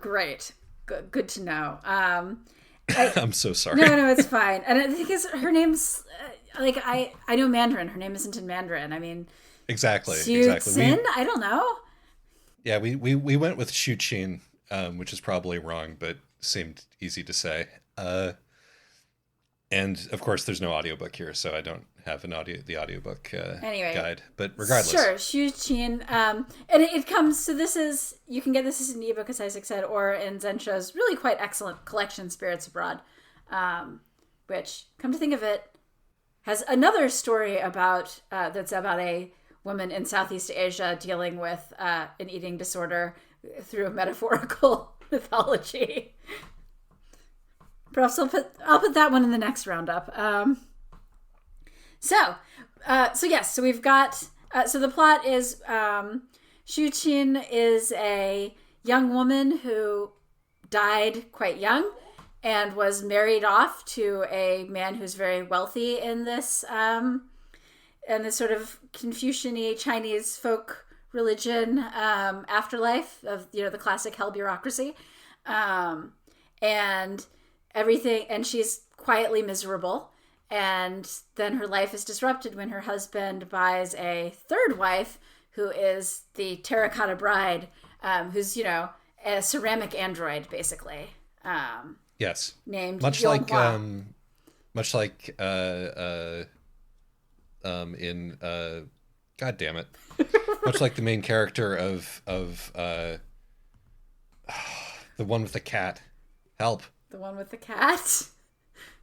Great. Good to know. I'm so sorry. No, it's fine. And I think her name's I know Mandarin. Her name isn't in Mandarin. I mean, exactly. Sin? I don't know. Yeah, we went with Shu Qin, which is probably wrong, but seemed easy to say. And of course, there's no audiobook here, so I don't have the audiobook Anyway, guide. But regardless, sure, Shuqin. And it comes. So this is, you can get this as an ebook, as Isaac said, or in Zensho's really quite excellent collection, Spirits Abroad, which, come to think of it, has another story about that's about a woman in Southeast Asia dealing with an eating disorder through a metaphorical mythology. Perhaps I'll put that one in the next roundup. So we've got so the plot is Shuqin is a young woman who died quite young and was married off to a man who's very wealthy in this sort of Confucian-y Chinese folk religion afterlife of the classic hell bureaucracy, and everything, and she's quietly miserable. And then her life is disrupted when her husband buys a third wife, who is the terracotta bride, who's a ceramic android, basically. Yes, named much Yonghua. In God damn it, much like the main character of the one with the cat. Help. The one with the cat.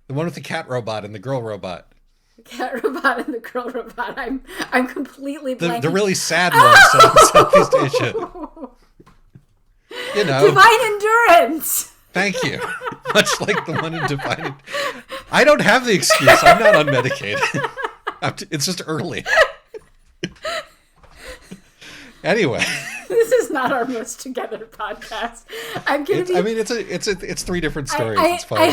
The one with the cat robot and the girl robot. The cat robot and the girl robot. I'm completely blanking. The really sad ones of Southeast Asia. Divine Endurance. Thank you. Much like the one in Divine. I don't have the excuse. I'm not unmedicated. It's just early. Anyway. This is not our most together podcast. It's three different stories. It's fine. I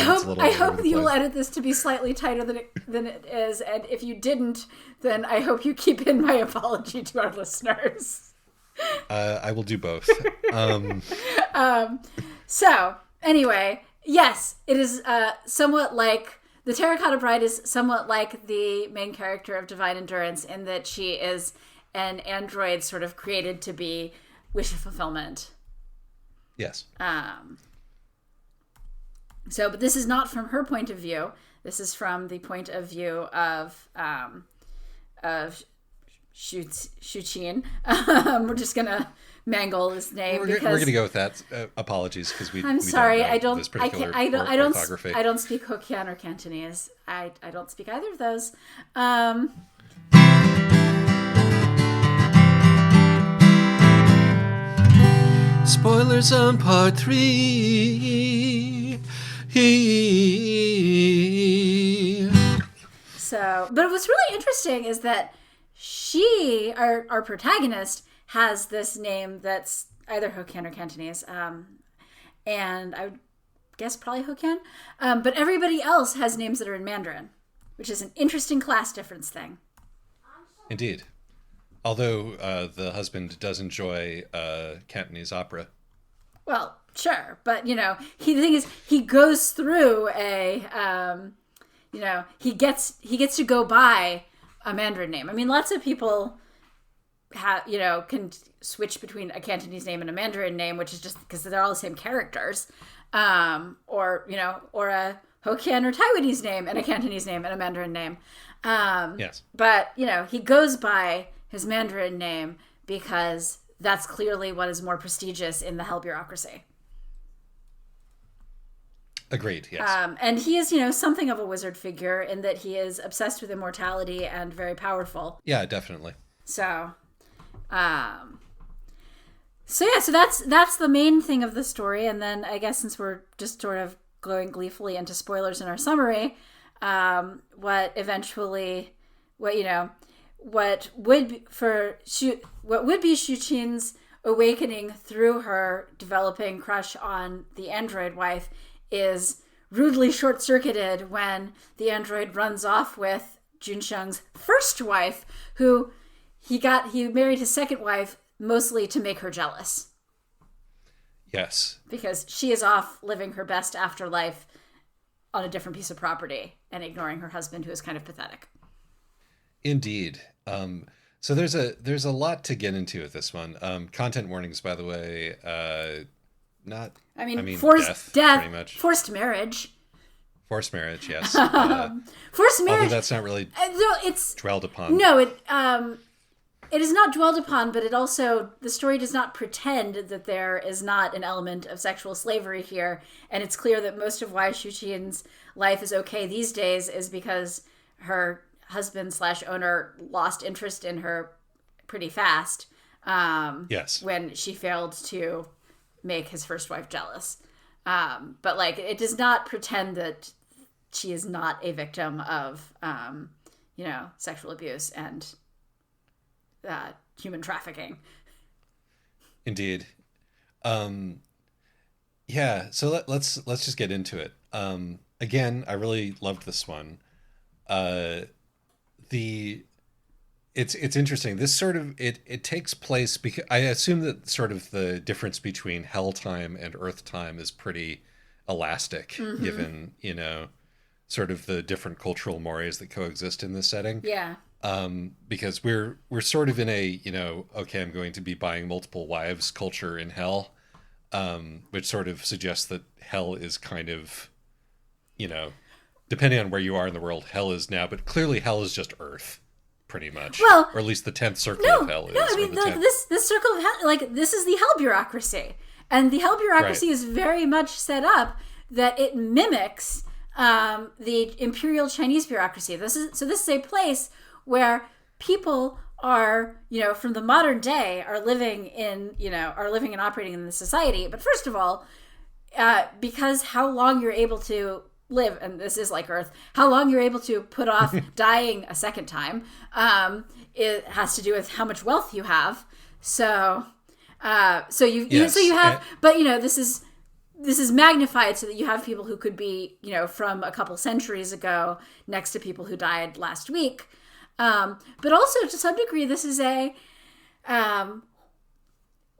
hope you will edit this to be slightly tighter than it is, and if you didn't, then I hope you keep in my apology to our listeners. I will do both. So anyway, yes, it is somewhat like the Terracotta Bride is somewhat like the main character of Divine Endurance in that she is an android sort of created to be wish fulfillment. Yes. But this is not from her point of view. This is from the point of view of Shuqin. We're just gonna mangle his name. We're gonna go with that. Apologies, because I'm sorry. I don't orthography. I don't speak Hokkien or Cantonese. I don't speak either of those. Spoilers on part 3. So, but what's really interesting is that our protagonist, has this name that's either Hokkien or Cantonese, and I would guess probably Hokkien, but everybody else has names that are in Mandarin, which is an interesting class difference thing. Indeed. Although the husband does enjoy Cantonese opera. Well, sure, but the thing is, he goes through he gets to go by a Mandarin name. I mean, lots of people can switch between a Cantonese name and a Mandarin name, which is just because they're all the same characters, or a Hokkien or Taiwanese name and a Cantonese name and a Mandarin name. Yes, but he goes by his Mandarin name because that's clearly what is more prestigious in the hell bureaucracy. Agreed, yes. And he is, something of a wizard figure in that he is obsessed with immortality and very powerful. Yeah, definitely. So that's the main thing of the story. And then I guess since we're just sort of going gleefully into spoilers in our summary, what would be Shuqin's awakening through her developing crush on the android wife is rudely short-circuited when the android runs off with Junsheng's first wife, who he married his second wife mostly to make her jealous. Yes. Because she is off living her best afterlife on a different piece of property and ignoring her husband, who is kind of pathetic. Indeed. So there's a lot to get into with this one. Content warnings, by the way, forced death, pretty much. Forced marriage. Forced marriage, yes. Forced Although marriage. that's not really No, it's dwelled upon. no. It is not dwelled upon, but it also, the story does not pretend that there is not an element of sexual slavery here. And it's clear that most of why Shuqian's life is okay these days is because her husband slash owner lost interest in her pretty fast. Yes. When she failed to make his first wife jealous. But like, it does not pretend that she is not a victim of, sexual abuse and human trafficking. Indeed. Yeah, so let's just get into it. Again, I really loved this one. It's interesting. This sort of it takes place because I assume that sort of the difference between hell time and earth time is pretty elastic, given sort of the different cultural mores that coexist in this setting. Yeah. Because we're sort of in a okay, I'm going to be buying multiple wives culture in hell, which sort of suggests that hell is kind of depending on where you are in the world, hell is now, but clearly hell is just earth. Pretty much, well, or at least the 10th circle of hell is. No, I mean this circle of hell, like this is the hell bureaucracy, and the hell bureaucracy is very much set up that it mimics the imperial Chinese bureaucracy. This is a place where people are from the modern day are living and operating in the society. But first of all, because how long you're able to live, and this is like Earth, how long you're able to put off dying a second time, it has to do with how much wealth you have. So you have, but this is magnified so that you have people who could be from a couple centuries ago next to people who died last week, but also to some degree this is a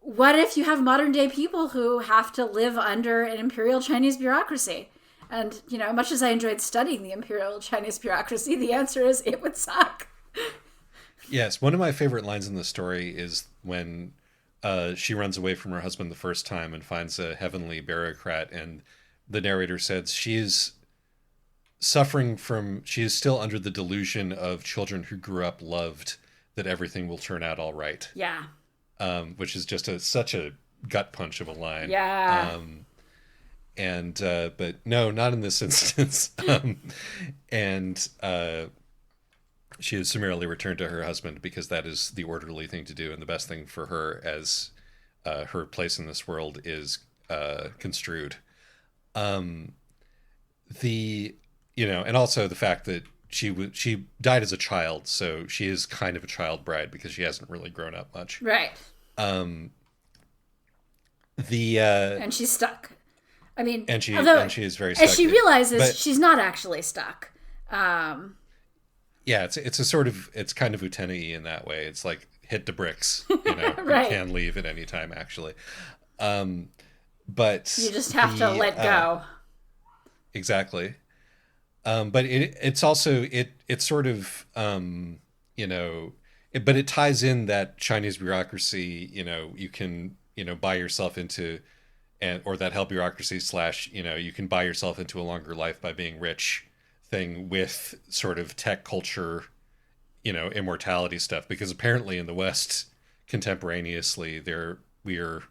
what if you have modern day people who have to live under an imperial Chinese bureaucracy? And, much as I enjoyed studying the imperial Chinese bureaucracy, the answer is it would suck. Yes. One of my favorite lines in the story is when she runs away from her husband the first time and finds a heavenly bureaucrat. And the narrator says she is still under the delusion of children who grew up loved that everything will turn out all right. Yeah. Which is just such a gut punch of a line. Yeah. But no, not in this instance. She is summarily returned to her husband because that is the orderly thing to do and the best thing for her as her place in this world is construed. And also the fact that she died as a child, so she is kind of a child bride because she hasn't really grown up much. Right. And she's stuck. I mean, and she is very stuck. As she realizes she's not actually stuck. Yeah, it's kind of Utena-y in that way. It's like hit the bricks, right. You can leave at any time actually. But you just have to let go. Exactly. But it's also it's sort of but it ties in that Chinese bureaucracy, you can buy yourself into or that hell bureaucracy / you can buy yourself into a longer life by being rich thing with sort of tech culture, immortality stuff, because apparently in the West contemporaneously we are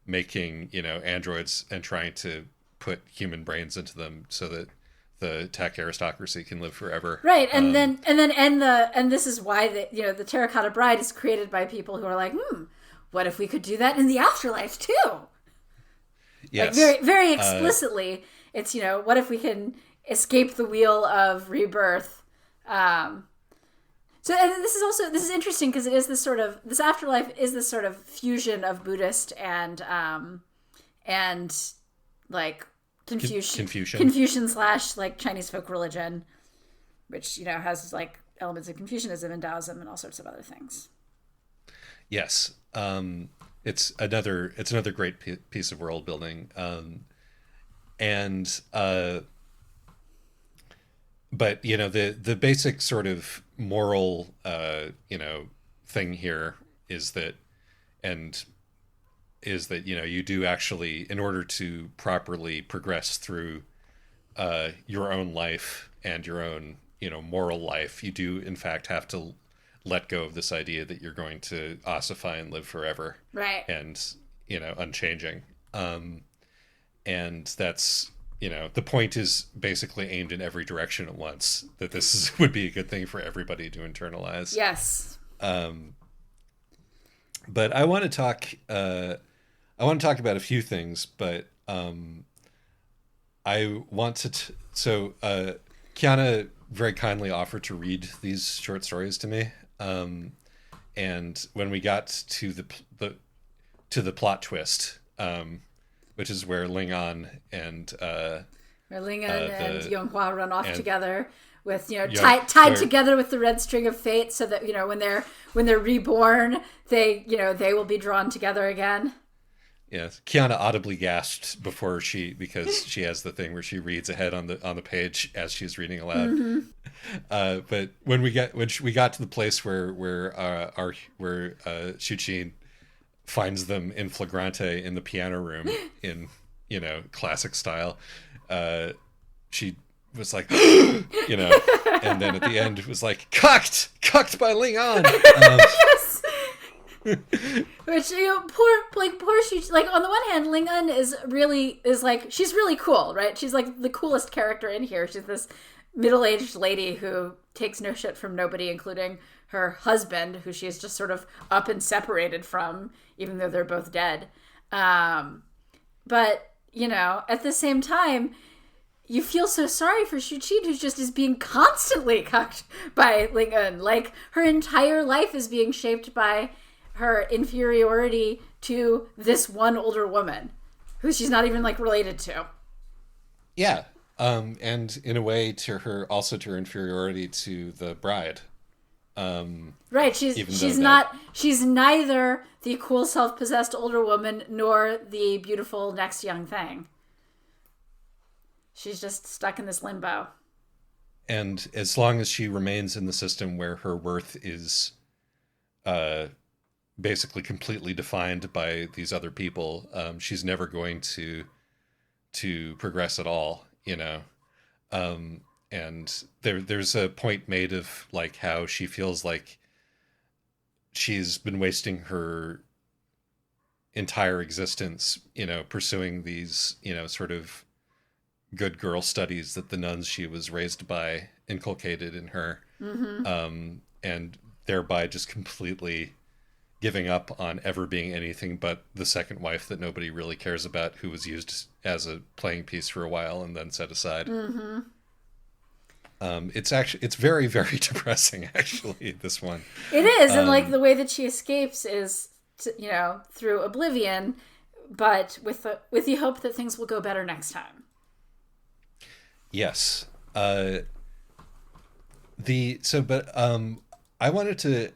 making, androids and trying to put human brains into them so that the tech aristocracy can live forever. Right. And this is why the Terracotta Bride is created by people who are like, what if we could do that in the afterlife too? Yes. Like very, very explicitly, it's, what if we can escape the wheel of rebirth? And this is interesting because it is this afterlife is this sort of fusion of Buddhist and like Confucian / like Chinese folk religion, which, has like elements of Confucianism and Taoism and all sorts of other things. Yes. It's another great piece of world building. But the basic sort of moral thing here is that you do actually, in order to properly progress through your own life and your own, moral life, you do in fact have to let go of this idea that you're going to ossify and live forever, Right. and unchanging. And that's, the point is basically aimed in every direction at once, that would be a good thing for everybody to internalize. Yes. But I want to talk about a few things, but I want to so Kiana very kindly offered to read these short stories to me, and when we got to the plot twist, which is where Ling-an and and Yonghua run off together with tied together with the red string of fate, so that when they're reborn, they will be drawn together again. Yes, Kiana audibly gasped because she has the thing where she reads ahead on the page as she's reading aloud. Mm-hmm. But when we got to the place where Shuqin finds them in flagrante in the piano room in classic style, she was like, and then at the end it was like, cucked by Ling-an. Yes. Which poor she, like, on the one hand, Ling-un is like, she's really cool, right? She's like the coolest character in here. She's this middle-aged lady who takes no shit from nobody, including her husband, who she is just sort of up and separated from, even though they're both dead. But at the same time, you feel so sorry for Shuqin, who just is being constantly cucked by Ling-un. Like, her entire life is being shaped by her inferiority to this one older woman who she's not even like related to. Yeah. And in a way to her inferiority to the bride. Right. She's neither the cool self-possessed older woman nor the beautiful next young thing. She's just stuck in this limbo. And as long as she remains in the system where her worth is basically completely defined by these other people, she's never going to progress at all, and there's a point made of like how she feels like she's been wasting her entire existence, pursuing these, sort of good girl studies that the nuns she was raised by inculcated in her, and thereby just completely giving up on ever being anything but the second wife that nobody really cares about, who was used as a playing piece for a while and then set aside. Mm-hmm. It's very, very depressing, actually, this one. It is, and like the way that she escapes is, through oblivion, but with the hope that things will go better next time. Yes. I wanted to.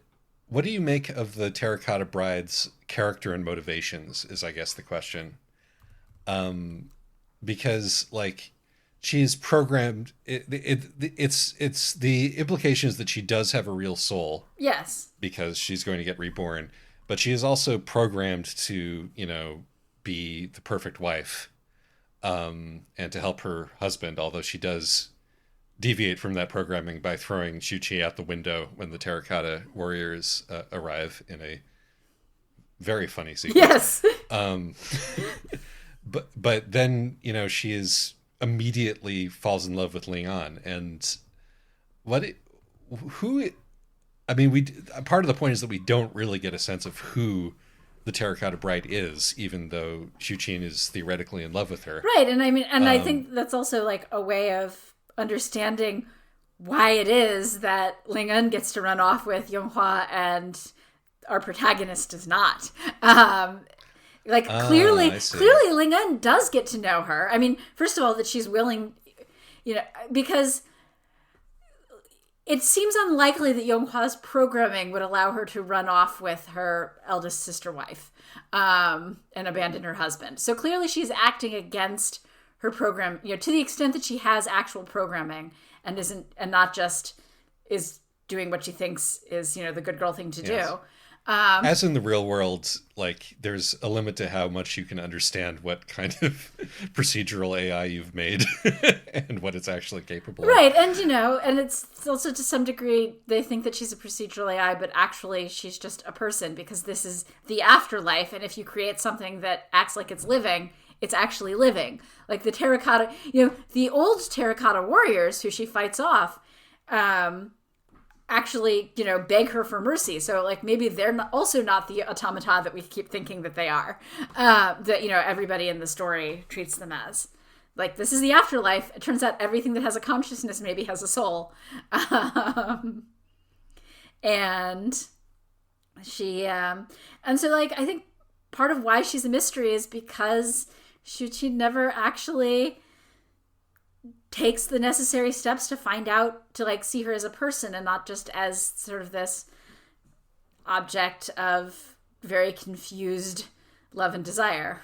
What do you make of the Terracotta Bride's character and motivations? Is, I guess, the question. Because like she's programmed. It's the implication is that she does have a real soul. Yes. Because she's going to get reborn, but she is also programmed to be the perfect wife, and to help her husband. Although she does deviate from that programming by throwing Shuqi out the window when the Terracotta Warriors arrive in a very funny sequence. Yes. But then she is immediately falls in love with Ling-an, and part of the point is that we don't really get a sense of who the Terracotta Bride is, even though Shuqin is theoretically in love with her. Right, and I think that's also like a way of understanding why it is that Ling-un gets to run off with Yonghua and our protagonist does not. Clearly Ling-un does get to know her. I mean, first of all, that she's willing, because it seems unlikely that Yonghua's programming would allow her to run off with her eldest sister wife, and abandon her husband. So clearly she's acting against her program, to the extent that she has actual programming and not just is doing what she thinks is, the good girl thing to do. As in the real world, like there's a limit to how much you can understand what kind of procedural AI you've made and what it's actually capable of. Right, and and it's also to some degree they think that she's a procedural AI, but actually she's just a person because this is the afterlife, and if you create something that acts like it's living, it's actually living. Like the terracotta, the old terracotta warriors who she fights off, actually, beg her for mercy. So, like, maybe they're also not the automata that we keep thinking that they are. That, everybody in the story treats them as. Like, this is the afterlife. It turns out everything that has a consciousness maybe has a soul. And she, and so, like, I think part of why she's a mystery is because she never actually takes the necessary steps to find out, to like see her as a person and not just as sort of this object of very confused love and desire.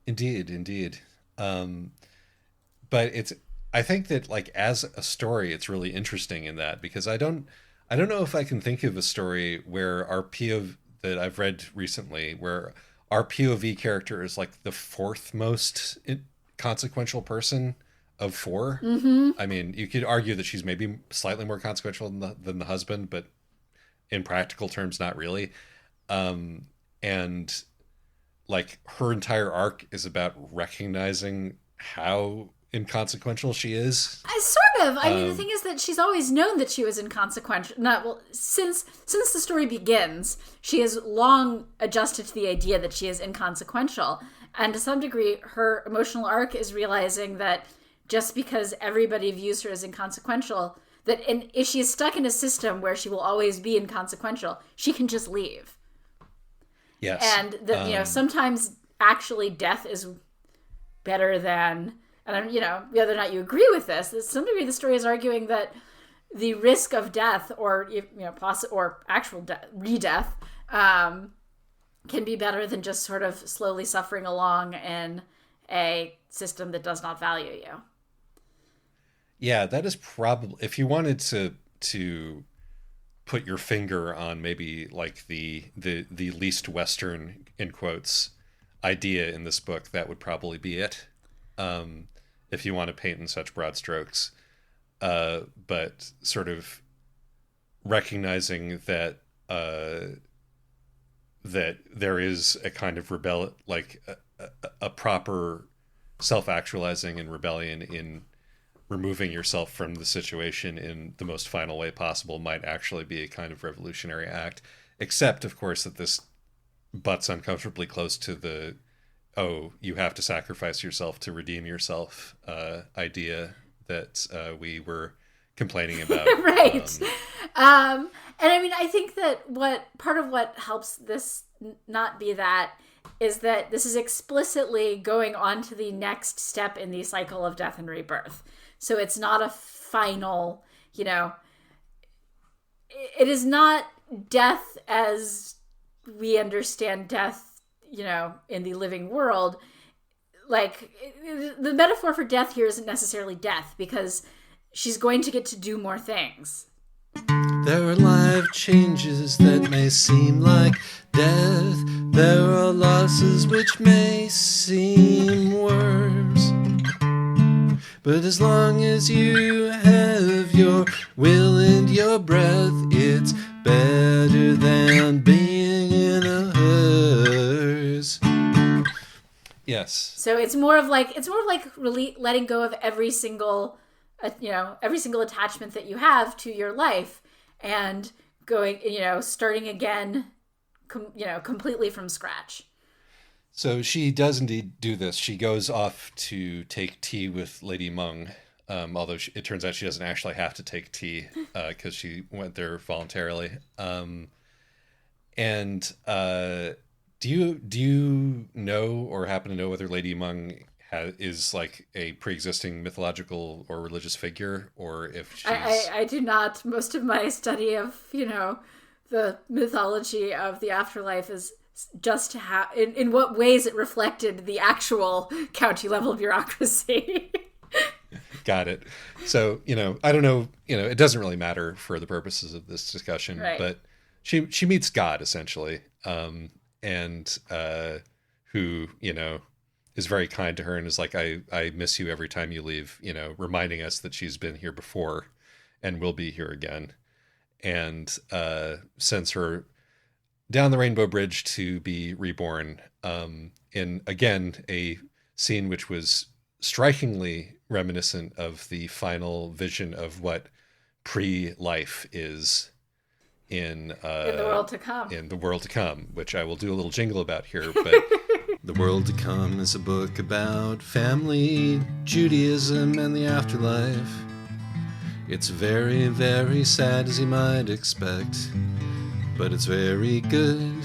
Indeed. But I think that like as a story, it's really interesting in that because I don't know if I can think of a story where our POV that I've read recently where our POV character is like the fourth most consequential person of 4. Mm-hmm. I mean, you could argue that she's maybe slightly more consequential than the husband, but in practical terms, not really. And like her entire arc is about recognizing how inconsequential she is. Sort of. I mean, the thing is that she's always known that she was inconsequential. Since the story begins, she has long adjusted to the idea that she is inconsequential. And to some degree, her emotional arc is realizing that just because everybody views her as inconsequential, that if she is stuck in a system where she will always be inconsequential, she can just leave. Yes. And that sometimes actually death is better than, and whether or not you agree with this, to some degree the story is arguing that the risk of death or actual re-death can be better than just sort of slowly suffering along in a system that does not value you. Yeah, that is probably, if you wanted to put your finger on maybe like the least Western, in quotes, idea in this book, that would probably be it. If you want to paint in such broad strokes. But sort of recognizing that that there is a kind of a proper self-actualizing and rebellion in removing yourself from the situation in the most final way possible might actually be a kind of revolutionary act. Except, of course, that this butts uncomfortably close to the, you have to sacrifice yourself to redeem yourself idea that we were complaining about. Right. And I mean, I think that part of what helps this not be that is that this is explicitly going on to the next step in the cycle of death and rebirth. So it's not a final, it is not death as we understand death, in the living world. Like, the metaphor for death here isn't necessarily death because she's going to get to do more things. There are life changes that may seem like death. There are losses which may seem worse. But as long as you have your will and your breath, it's better than being in a hearse. Yes. So it's more of like really letting go of every single attachment that you have to your life and going, starting again, completely from scratch. So she does indeed do this. She goes off to take tea with Lady Meng, although it turns out she doesn't actually have to take tea because she went there voluntarily. And do you know or happen to know whether Lady Meng is like a pre-existing mythological or religious figure, or if she's... I do not. Most of my study of the mythology of the afterlife is just how in what ways it reflected the actual county level bureaucracy. Got it. So I don't know. It doesn't really matter for the purposes of this discussion, right. But she meets God essentially, and who, you know, is very kind to her and is like, I miss you every time you leave, you know, reminding us that she's been here before and will be here again, and sends her down the Rainbow Bridge to be reborn, in again a scene which was strikingly reminiscent of the final vision of what pre-life is in the world to come. in the world to come, which I will do a little jingle about here. But The World to Come is a book about family, Judaism, and the afterlife. It's very, very sad, as you might expect, but it's very good.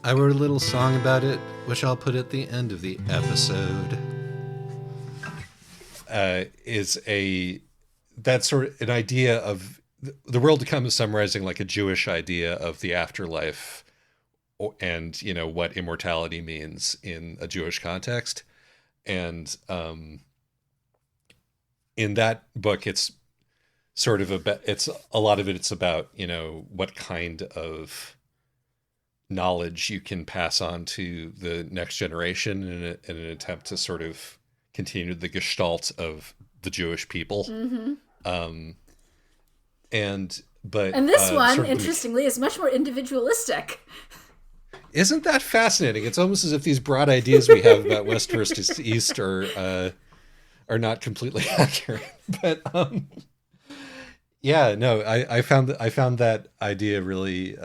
I wrote a little song about it, which I'll put at the end of the episode. That's sort of an idea of the world to come is summarizing like a Jewish idea of the afterlife, and, you know, what immortality means in a Jewish context. And in that book, it's sort of it's a lot of it. It's about, you know, what kind of knowledge you can pass on to the next generation in an attempt to sort of continue the gestalt of the Jewish people. Mm-hmm. And this one, sort of interestingly, is much more individualistic. Isn't that fascinating? It's almost as if these broad ideas we have about West versus East are not completely accurate. But yeah, no, I found that idea really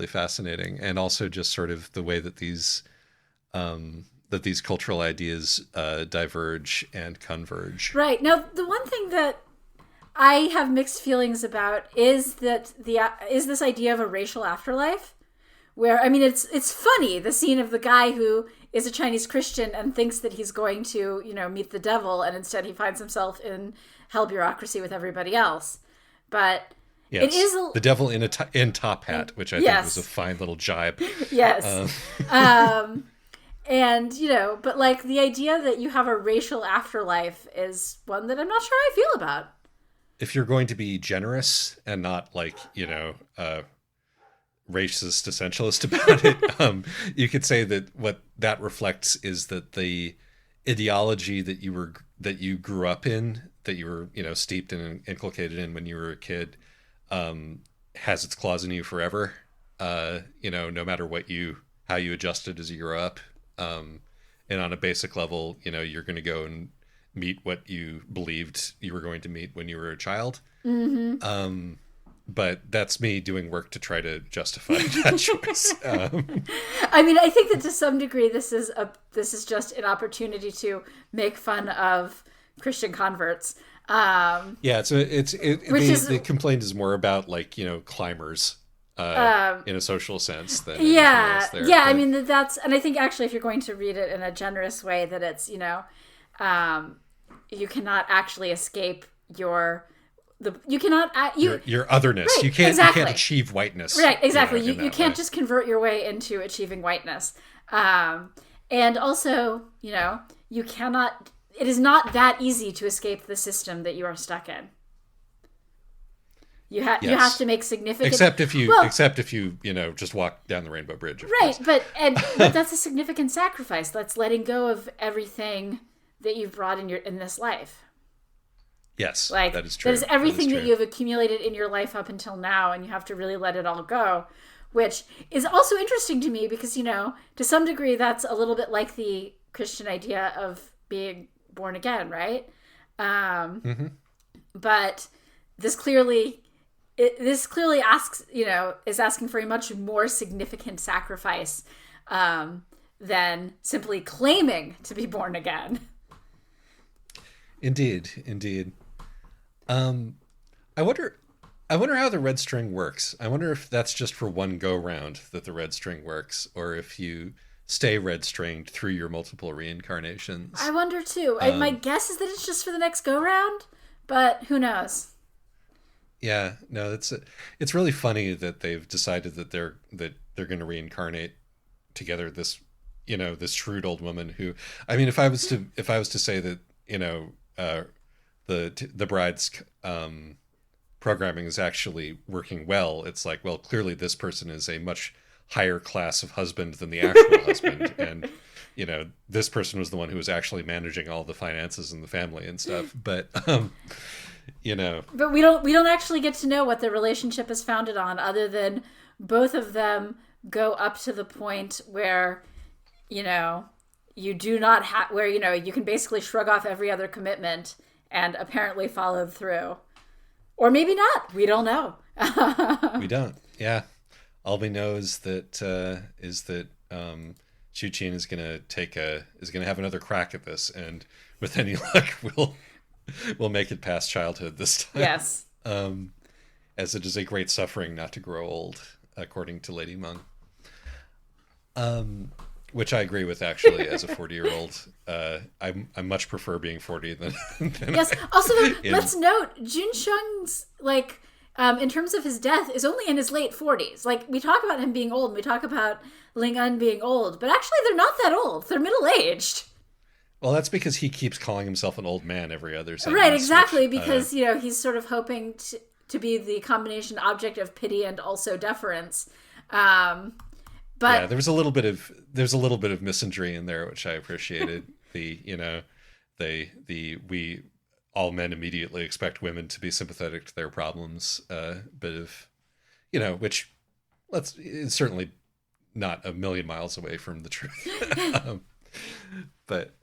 fascinating, and also just sort of the way that these cultural ideas diverge and converge. Right. Now, the one thing that I have mixed feelings about is that is this idea of a racial afterlife, where, I mean, it's funny, the scene of the guy who is a Chinese Christian and thinks that he's going to, you know, meet the devil, and instead he finds himself in hell bureaucracy with everybody else. But yes, it is the devil in top hat, which I think was a fine little jibe. Yes. And, you know, but like the idea that you have a racial afterlife is one that I'm not sure I feel about. If you're going to be generous and not like, you know, racist essentialist about it, you could say that what that reflects is that the ideology that you grew up in, that you were, you know, steeped in and inculcated in when you were a kid, has its claws in you forever. You know, no matter how you adjusted as you grew up. And on a basic level, you know, you're going to go and meet what you believed you were going to meet when you were a child. Mm-hmm. But that's me doing work to try to justify that choice. I mean, I think that to some degree, this is just an opportunity to make fun of Christian converts. Yeah, the complaint is more about, like, you know, climbers. In a social sense than yeah there, yeah, but I mean, that's, and I think actually if you're going to read it in a generous way, that it's, you know, you cannot actually escape your otherness. Right, you can't exactly. achieve whiteness, right? Exactly. You know, you can't just convert your way into achieving whiteness, and also, you know, you cannot, it is not that easy to escape the system that you are stuck in. You have to make significant, except if you you know, just walk down the Rainbow Bridge, right? But that's a significant sacrifice. That's letting go of everything that you've brought in this life. Yes, like that is true. That is everything that you've accumulated in your life up until now, and you have to really let it all go. Which is also interesting to me because, you know, to some degree, that's a little bit like the Christian idea of being born again, right? Mm-hmm. But this clearly asks, you know, is asking for a much more significant sacrifice than simply claiming to be born again. Indeed. I wonder how the red string works. I wonder if that's just for one go round that the red string works, or if you stay red stringed through your multiple reincarnations. I wonder too. My guess is that it's just for the next go round, but who knows? Yeah, no, it's really funny that they've decided that they're going to reincarnate together this, you know, this shrewd old woman who, I mean, if I was to say that, you know, the bride's programming is actually working well. It's like, well, clearly this person is a much higher class of husband than the actual husband, and this person was the one who was actually managing all the finances in the family and stuff. But but we don't actually get to know what the relationship is founded on, other than both of them go up to the point where you do not have, where you can basically shrug off every other commitment and apparently followed through, or maybe not. We don't know. We don't. Yeah, all we know is that Chuchin is gonna have another crack at this, and with any luck, we'll make it past childhood this time. Yes. As it is a great suffering not to grow old, according to Lady Meng. Which I agree with, actually. As a 40-year-old, I much prefer being 40 than yes. Also, let's note Jun Sheng's in terms of his death, is only in his late 40s. Like, we talk about him being old, and we talk about Ling Un being old, but actually they're not that old. They're middle-aged. Well, that's because he keeps calling himself an old man every other sentence. Right, exactly, because he's sort of hoping to be the combination object of pity and also deference. But yeah, there's a little bit of misandry in there, which I appreciated. We all men immediately expect women to be sympathetic to their problems. Bit of, which is certainly not a million miles away from the truth. But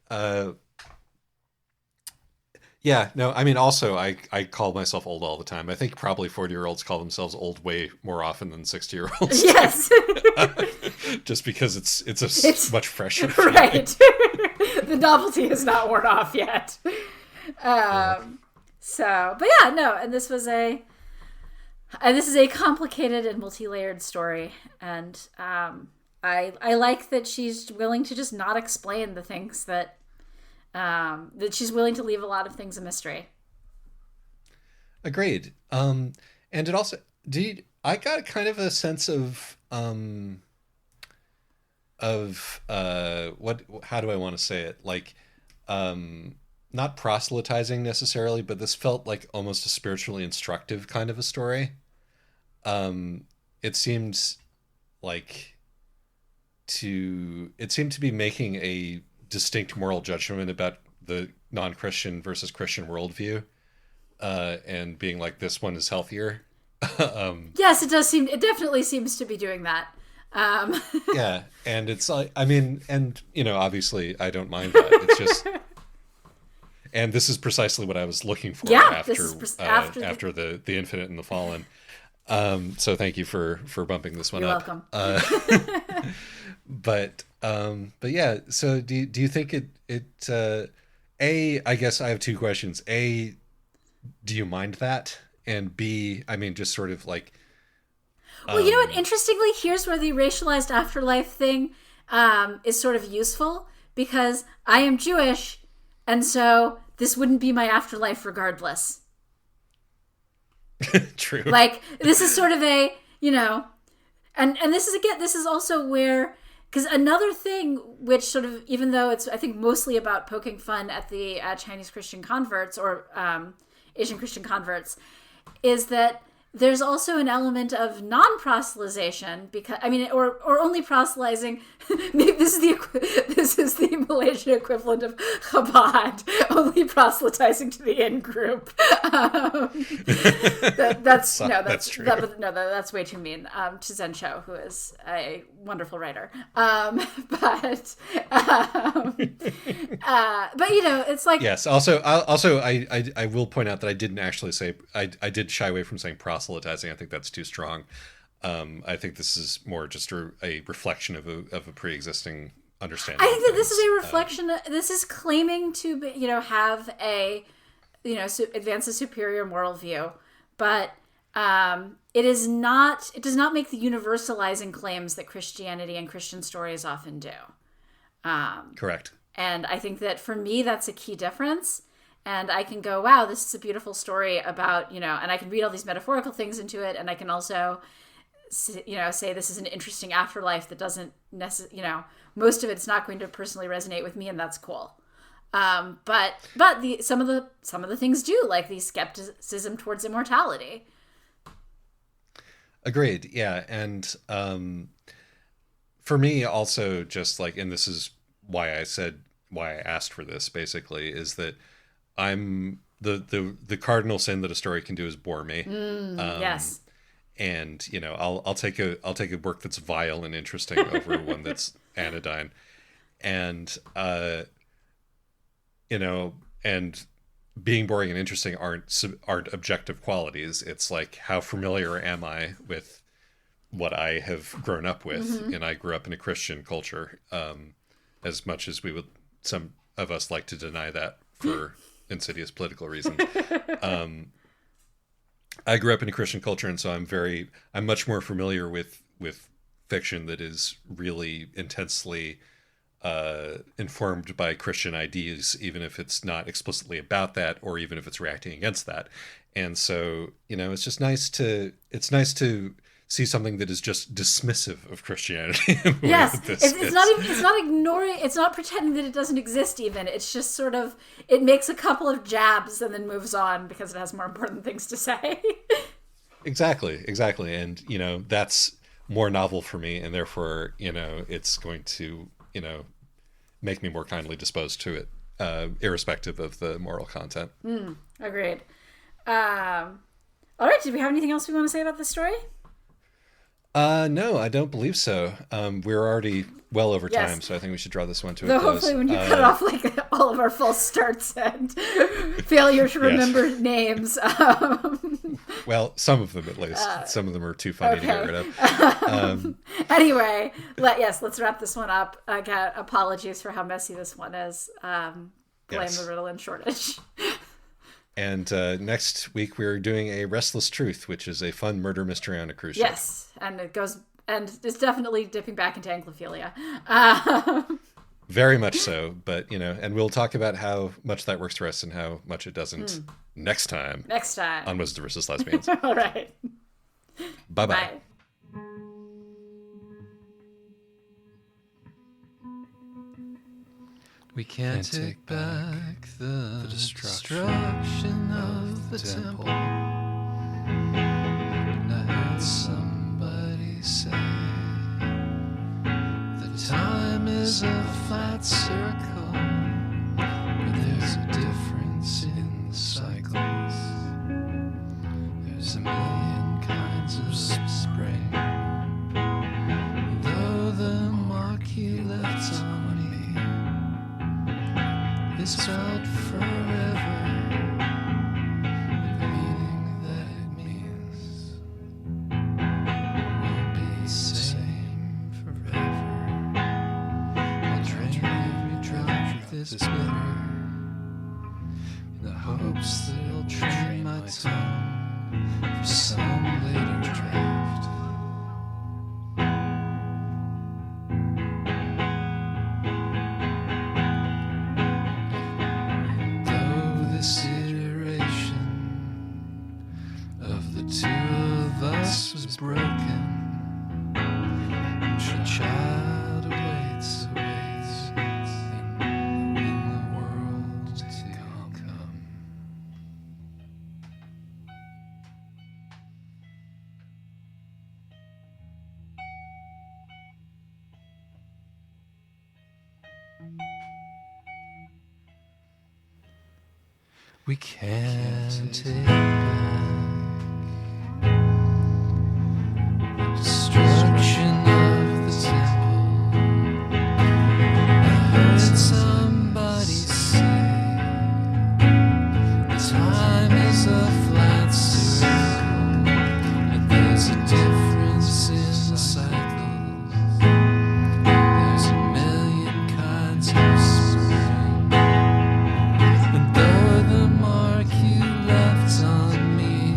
yeah, no, I mean, also I call myself old all the time. I think probably 40-year-olds call themselves old way more often than 60-year-olds. Yes. Just because it's much fresher. Right. The novelty has not worn off yet. So, but yeah, no, and this is a complicated and multi-layered story, and I like that she's willing to just not explain the things that she's willing to leave a lot of things a mystery. Agreed. And it also I got kind of a sense of how do I want to say it? Like, not proselytizing necessarily, but this felt like almost a spiritually instructive kind of a story. It seemed to be making a distinct moral judgment about the non-Christian versus Christian worldview, and being like, this one is healthier. Yes, it does seem. It definitely seems to be doing that. Yeah, and it's like, I mean, and obviously, I don't mind that. It's just, and this is precisely what I was looking for. Yeah, after the Infinite and the Fallen. So thank you for bumping this one up. You're welcome. But yeah. So do you think it I guess I have two questions. A, do you mind that? And B, I mean, just sort of like. Well, you know what? Interestingly, here's where the racialized afterlife thing is sort of useful, because I am Jewish, and so this wouldn't be my afterlife regardless. True. Like, this is sort of a, and this is also where, because another thing which sort of, even though it's, I think, mostly about poking fun at the Chinese Christian converts or Asian Christian converts, is that there's also an element of non-proselytization, because or only proselytizing. Maybe this is the Malaysian equivalent of Chabad, only proselytizing to the in-group. That's true. That's way too mean. To Zen Cho, who is a wonderful writer, but it's like, yes. Also, I will point out that I didn't actually say, I did shy away from saying proselytizing. I think that's too strong. I think this is more just a reflection of a pre-existing understanding. I think that this is a reflection. This is claiming to be, have a, advance a superior moral view, but it does not make the universalizing claims that Christianity and Christian stories often do. Correct. And I think that for me, that's a key difference. And I can go, wow, this is a beautiful story about, and I can read all these metaphorical things into it. And I can also, say this is an interesting afterlife that doesn't most of it's not going to personally resonate with me, and that's cool. But some of the things do, like the skepticism towards immortality. Agreed. Yeah. And for me also, just like, and this is why I asked for this basically, is that I'm the cardinal sin that a story can do is bore me. Yes. And I'll take a work that's vile and interesting over one that's anodyne. And and being boring and interesting aren't objective qualities. It's like, how familiar am I with what I have grown up with? And I grew up in a Christian culture, as much as some of us like to deny that for insidious political reasons. I grew up in a Christian culture, and so I'm much more familiar with fiction that is really intensely informed by Christian ideas, even if it's not explicitly about that, or even if it's reacting against that. And so, it's just nice to see something that is just dismissive of Christianity. Yes, it's not ignoring, it's not pretending that it doesn't exist even. It's just sort of, it makes a couple of jabs and then moves on because it has more important things to say. Exactly. And, that's more novel for me, and therefore, it's going to, make me more kindly disposed to it, irrespective of the moral content. Agreed. All right, did we have anything else we want to say about this story? No, I don't believe so. We're already well over time, Yes. so I think we should draw this one to a Though close. hopefully when you cut off like all of our false starts and failure to remember names. Well, some of them at least. Some of them are too funny to get rid of. Anyway, let's wrap this one up. Again, apologies for how messy this one is. Blame Yes. the Ritalin shortage. And next week we're doing a Restless Truth, which is a fun murder mystery on a cruise ship. Yes, and it's definitely dipping back into Anglophilia. Very much so, but and we'll talk about how much that works for us and how much it doesn't next time on Wisdom versus Lesbians. All right. Bye-bye. Bye. We can't take back the destruction of the temple. And I heard somebody say the time is a flat circle, but there's a difference in the cycles. There's a million kinds of spring, though the mark you left on is felt forever, the meaning that it means won't be the same forever. I'll drink every drop of this bitter in the hopes that it'll train my tongue for some later draft. This iteration of the two of us was broken, and a child awaits in the world to come. We can't take back the destruction of the temple. I heard somebody say the time is a flat circle, but there's a difference in the cycles. There's a million kinds of spring, and though the mark you left on me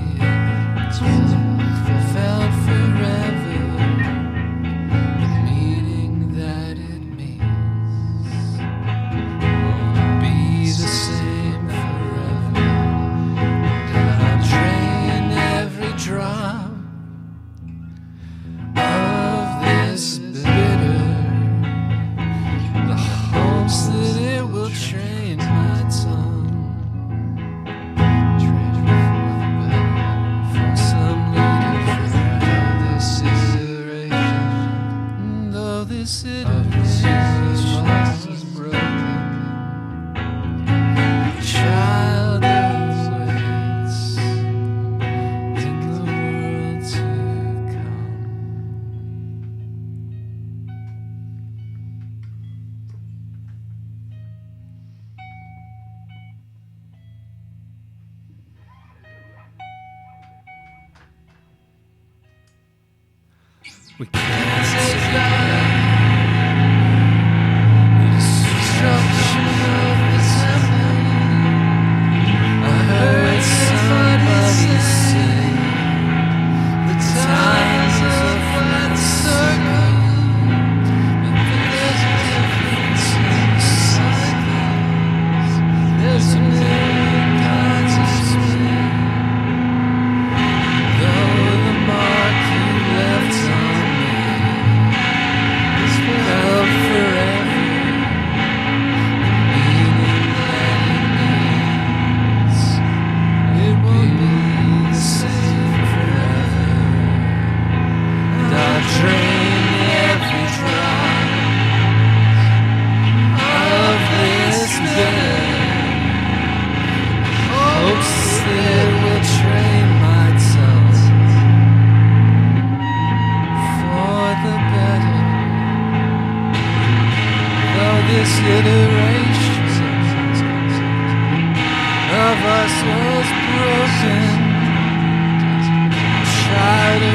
We can't take back the destruction of the temple. I heard somebody say the times of flat circle, and there's a difference in the cycles. There's a million kinds of spin. Though the mark you left on me is felt forever, the meaning that it needs, it won't be the same forever. And I'll drain every drop of this bitter hopes that will train my tongue for the better. Though this iteration of us was broken, try to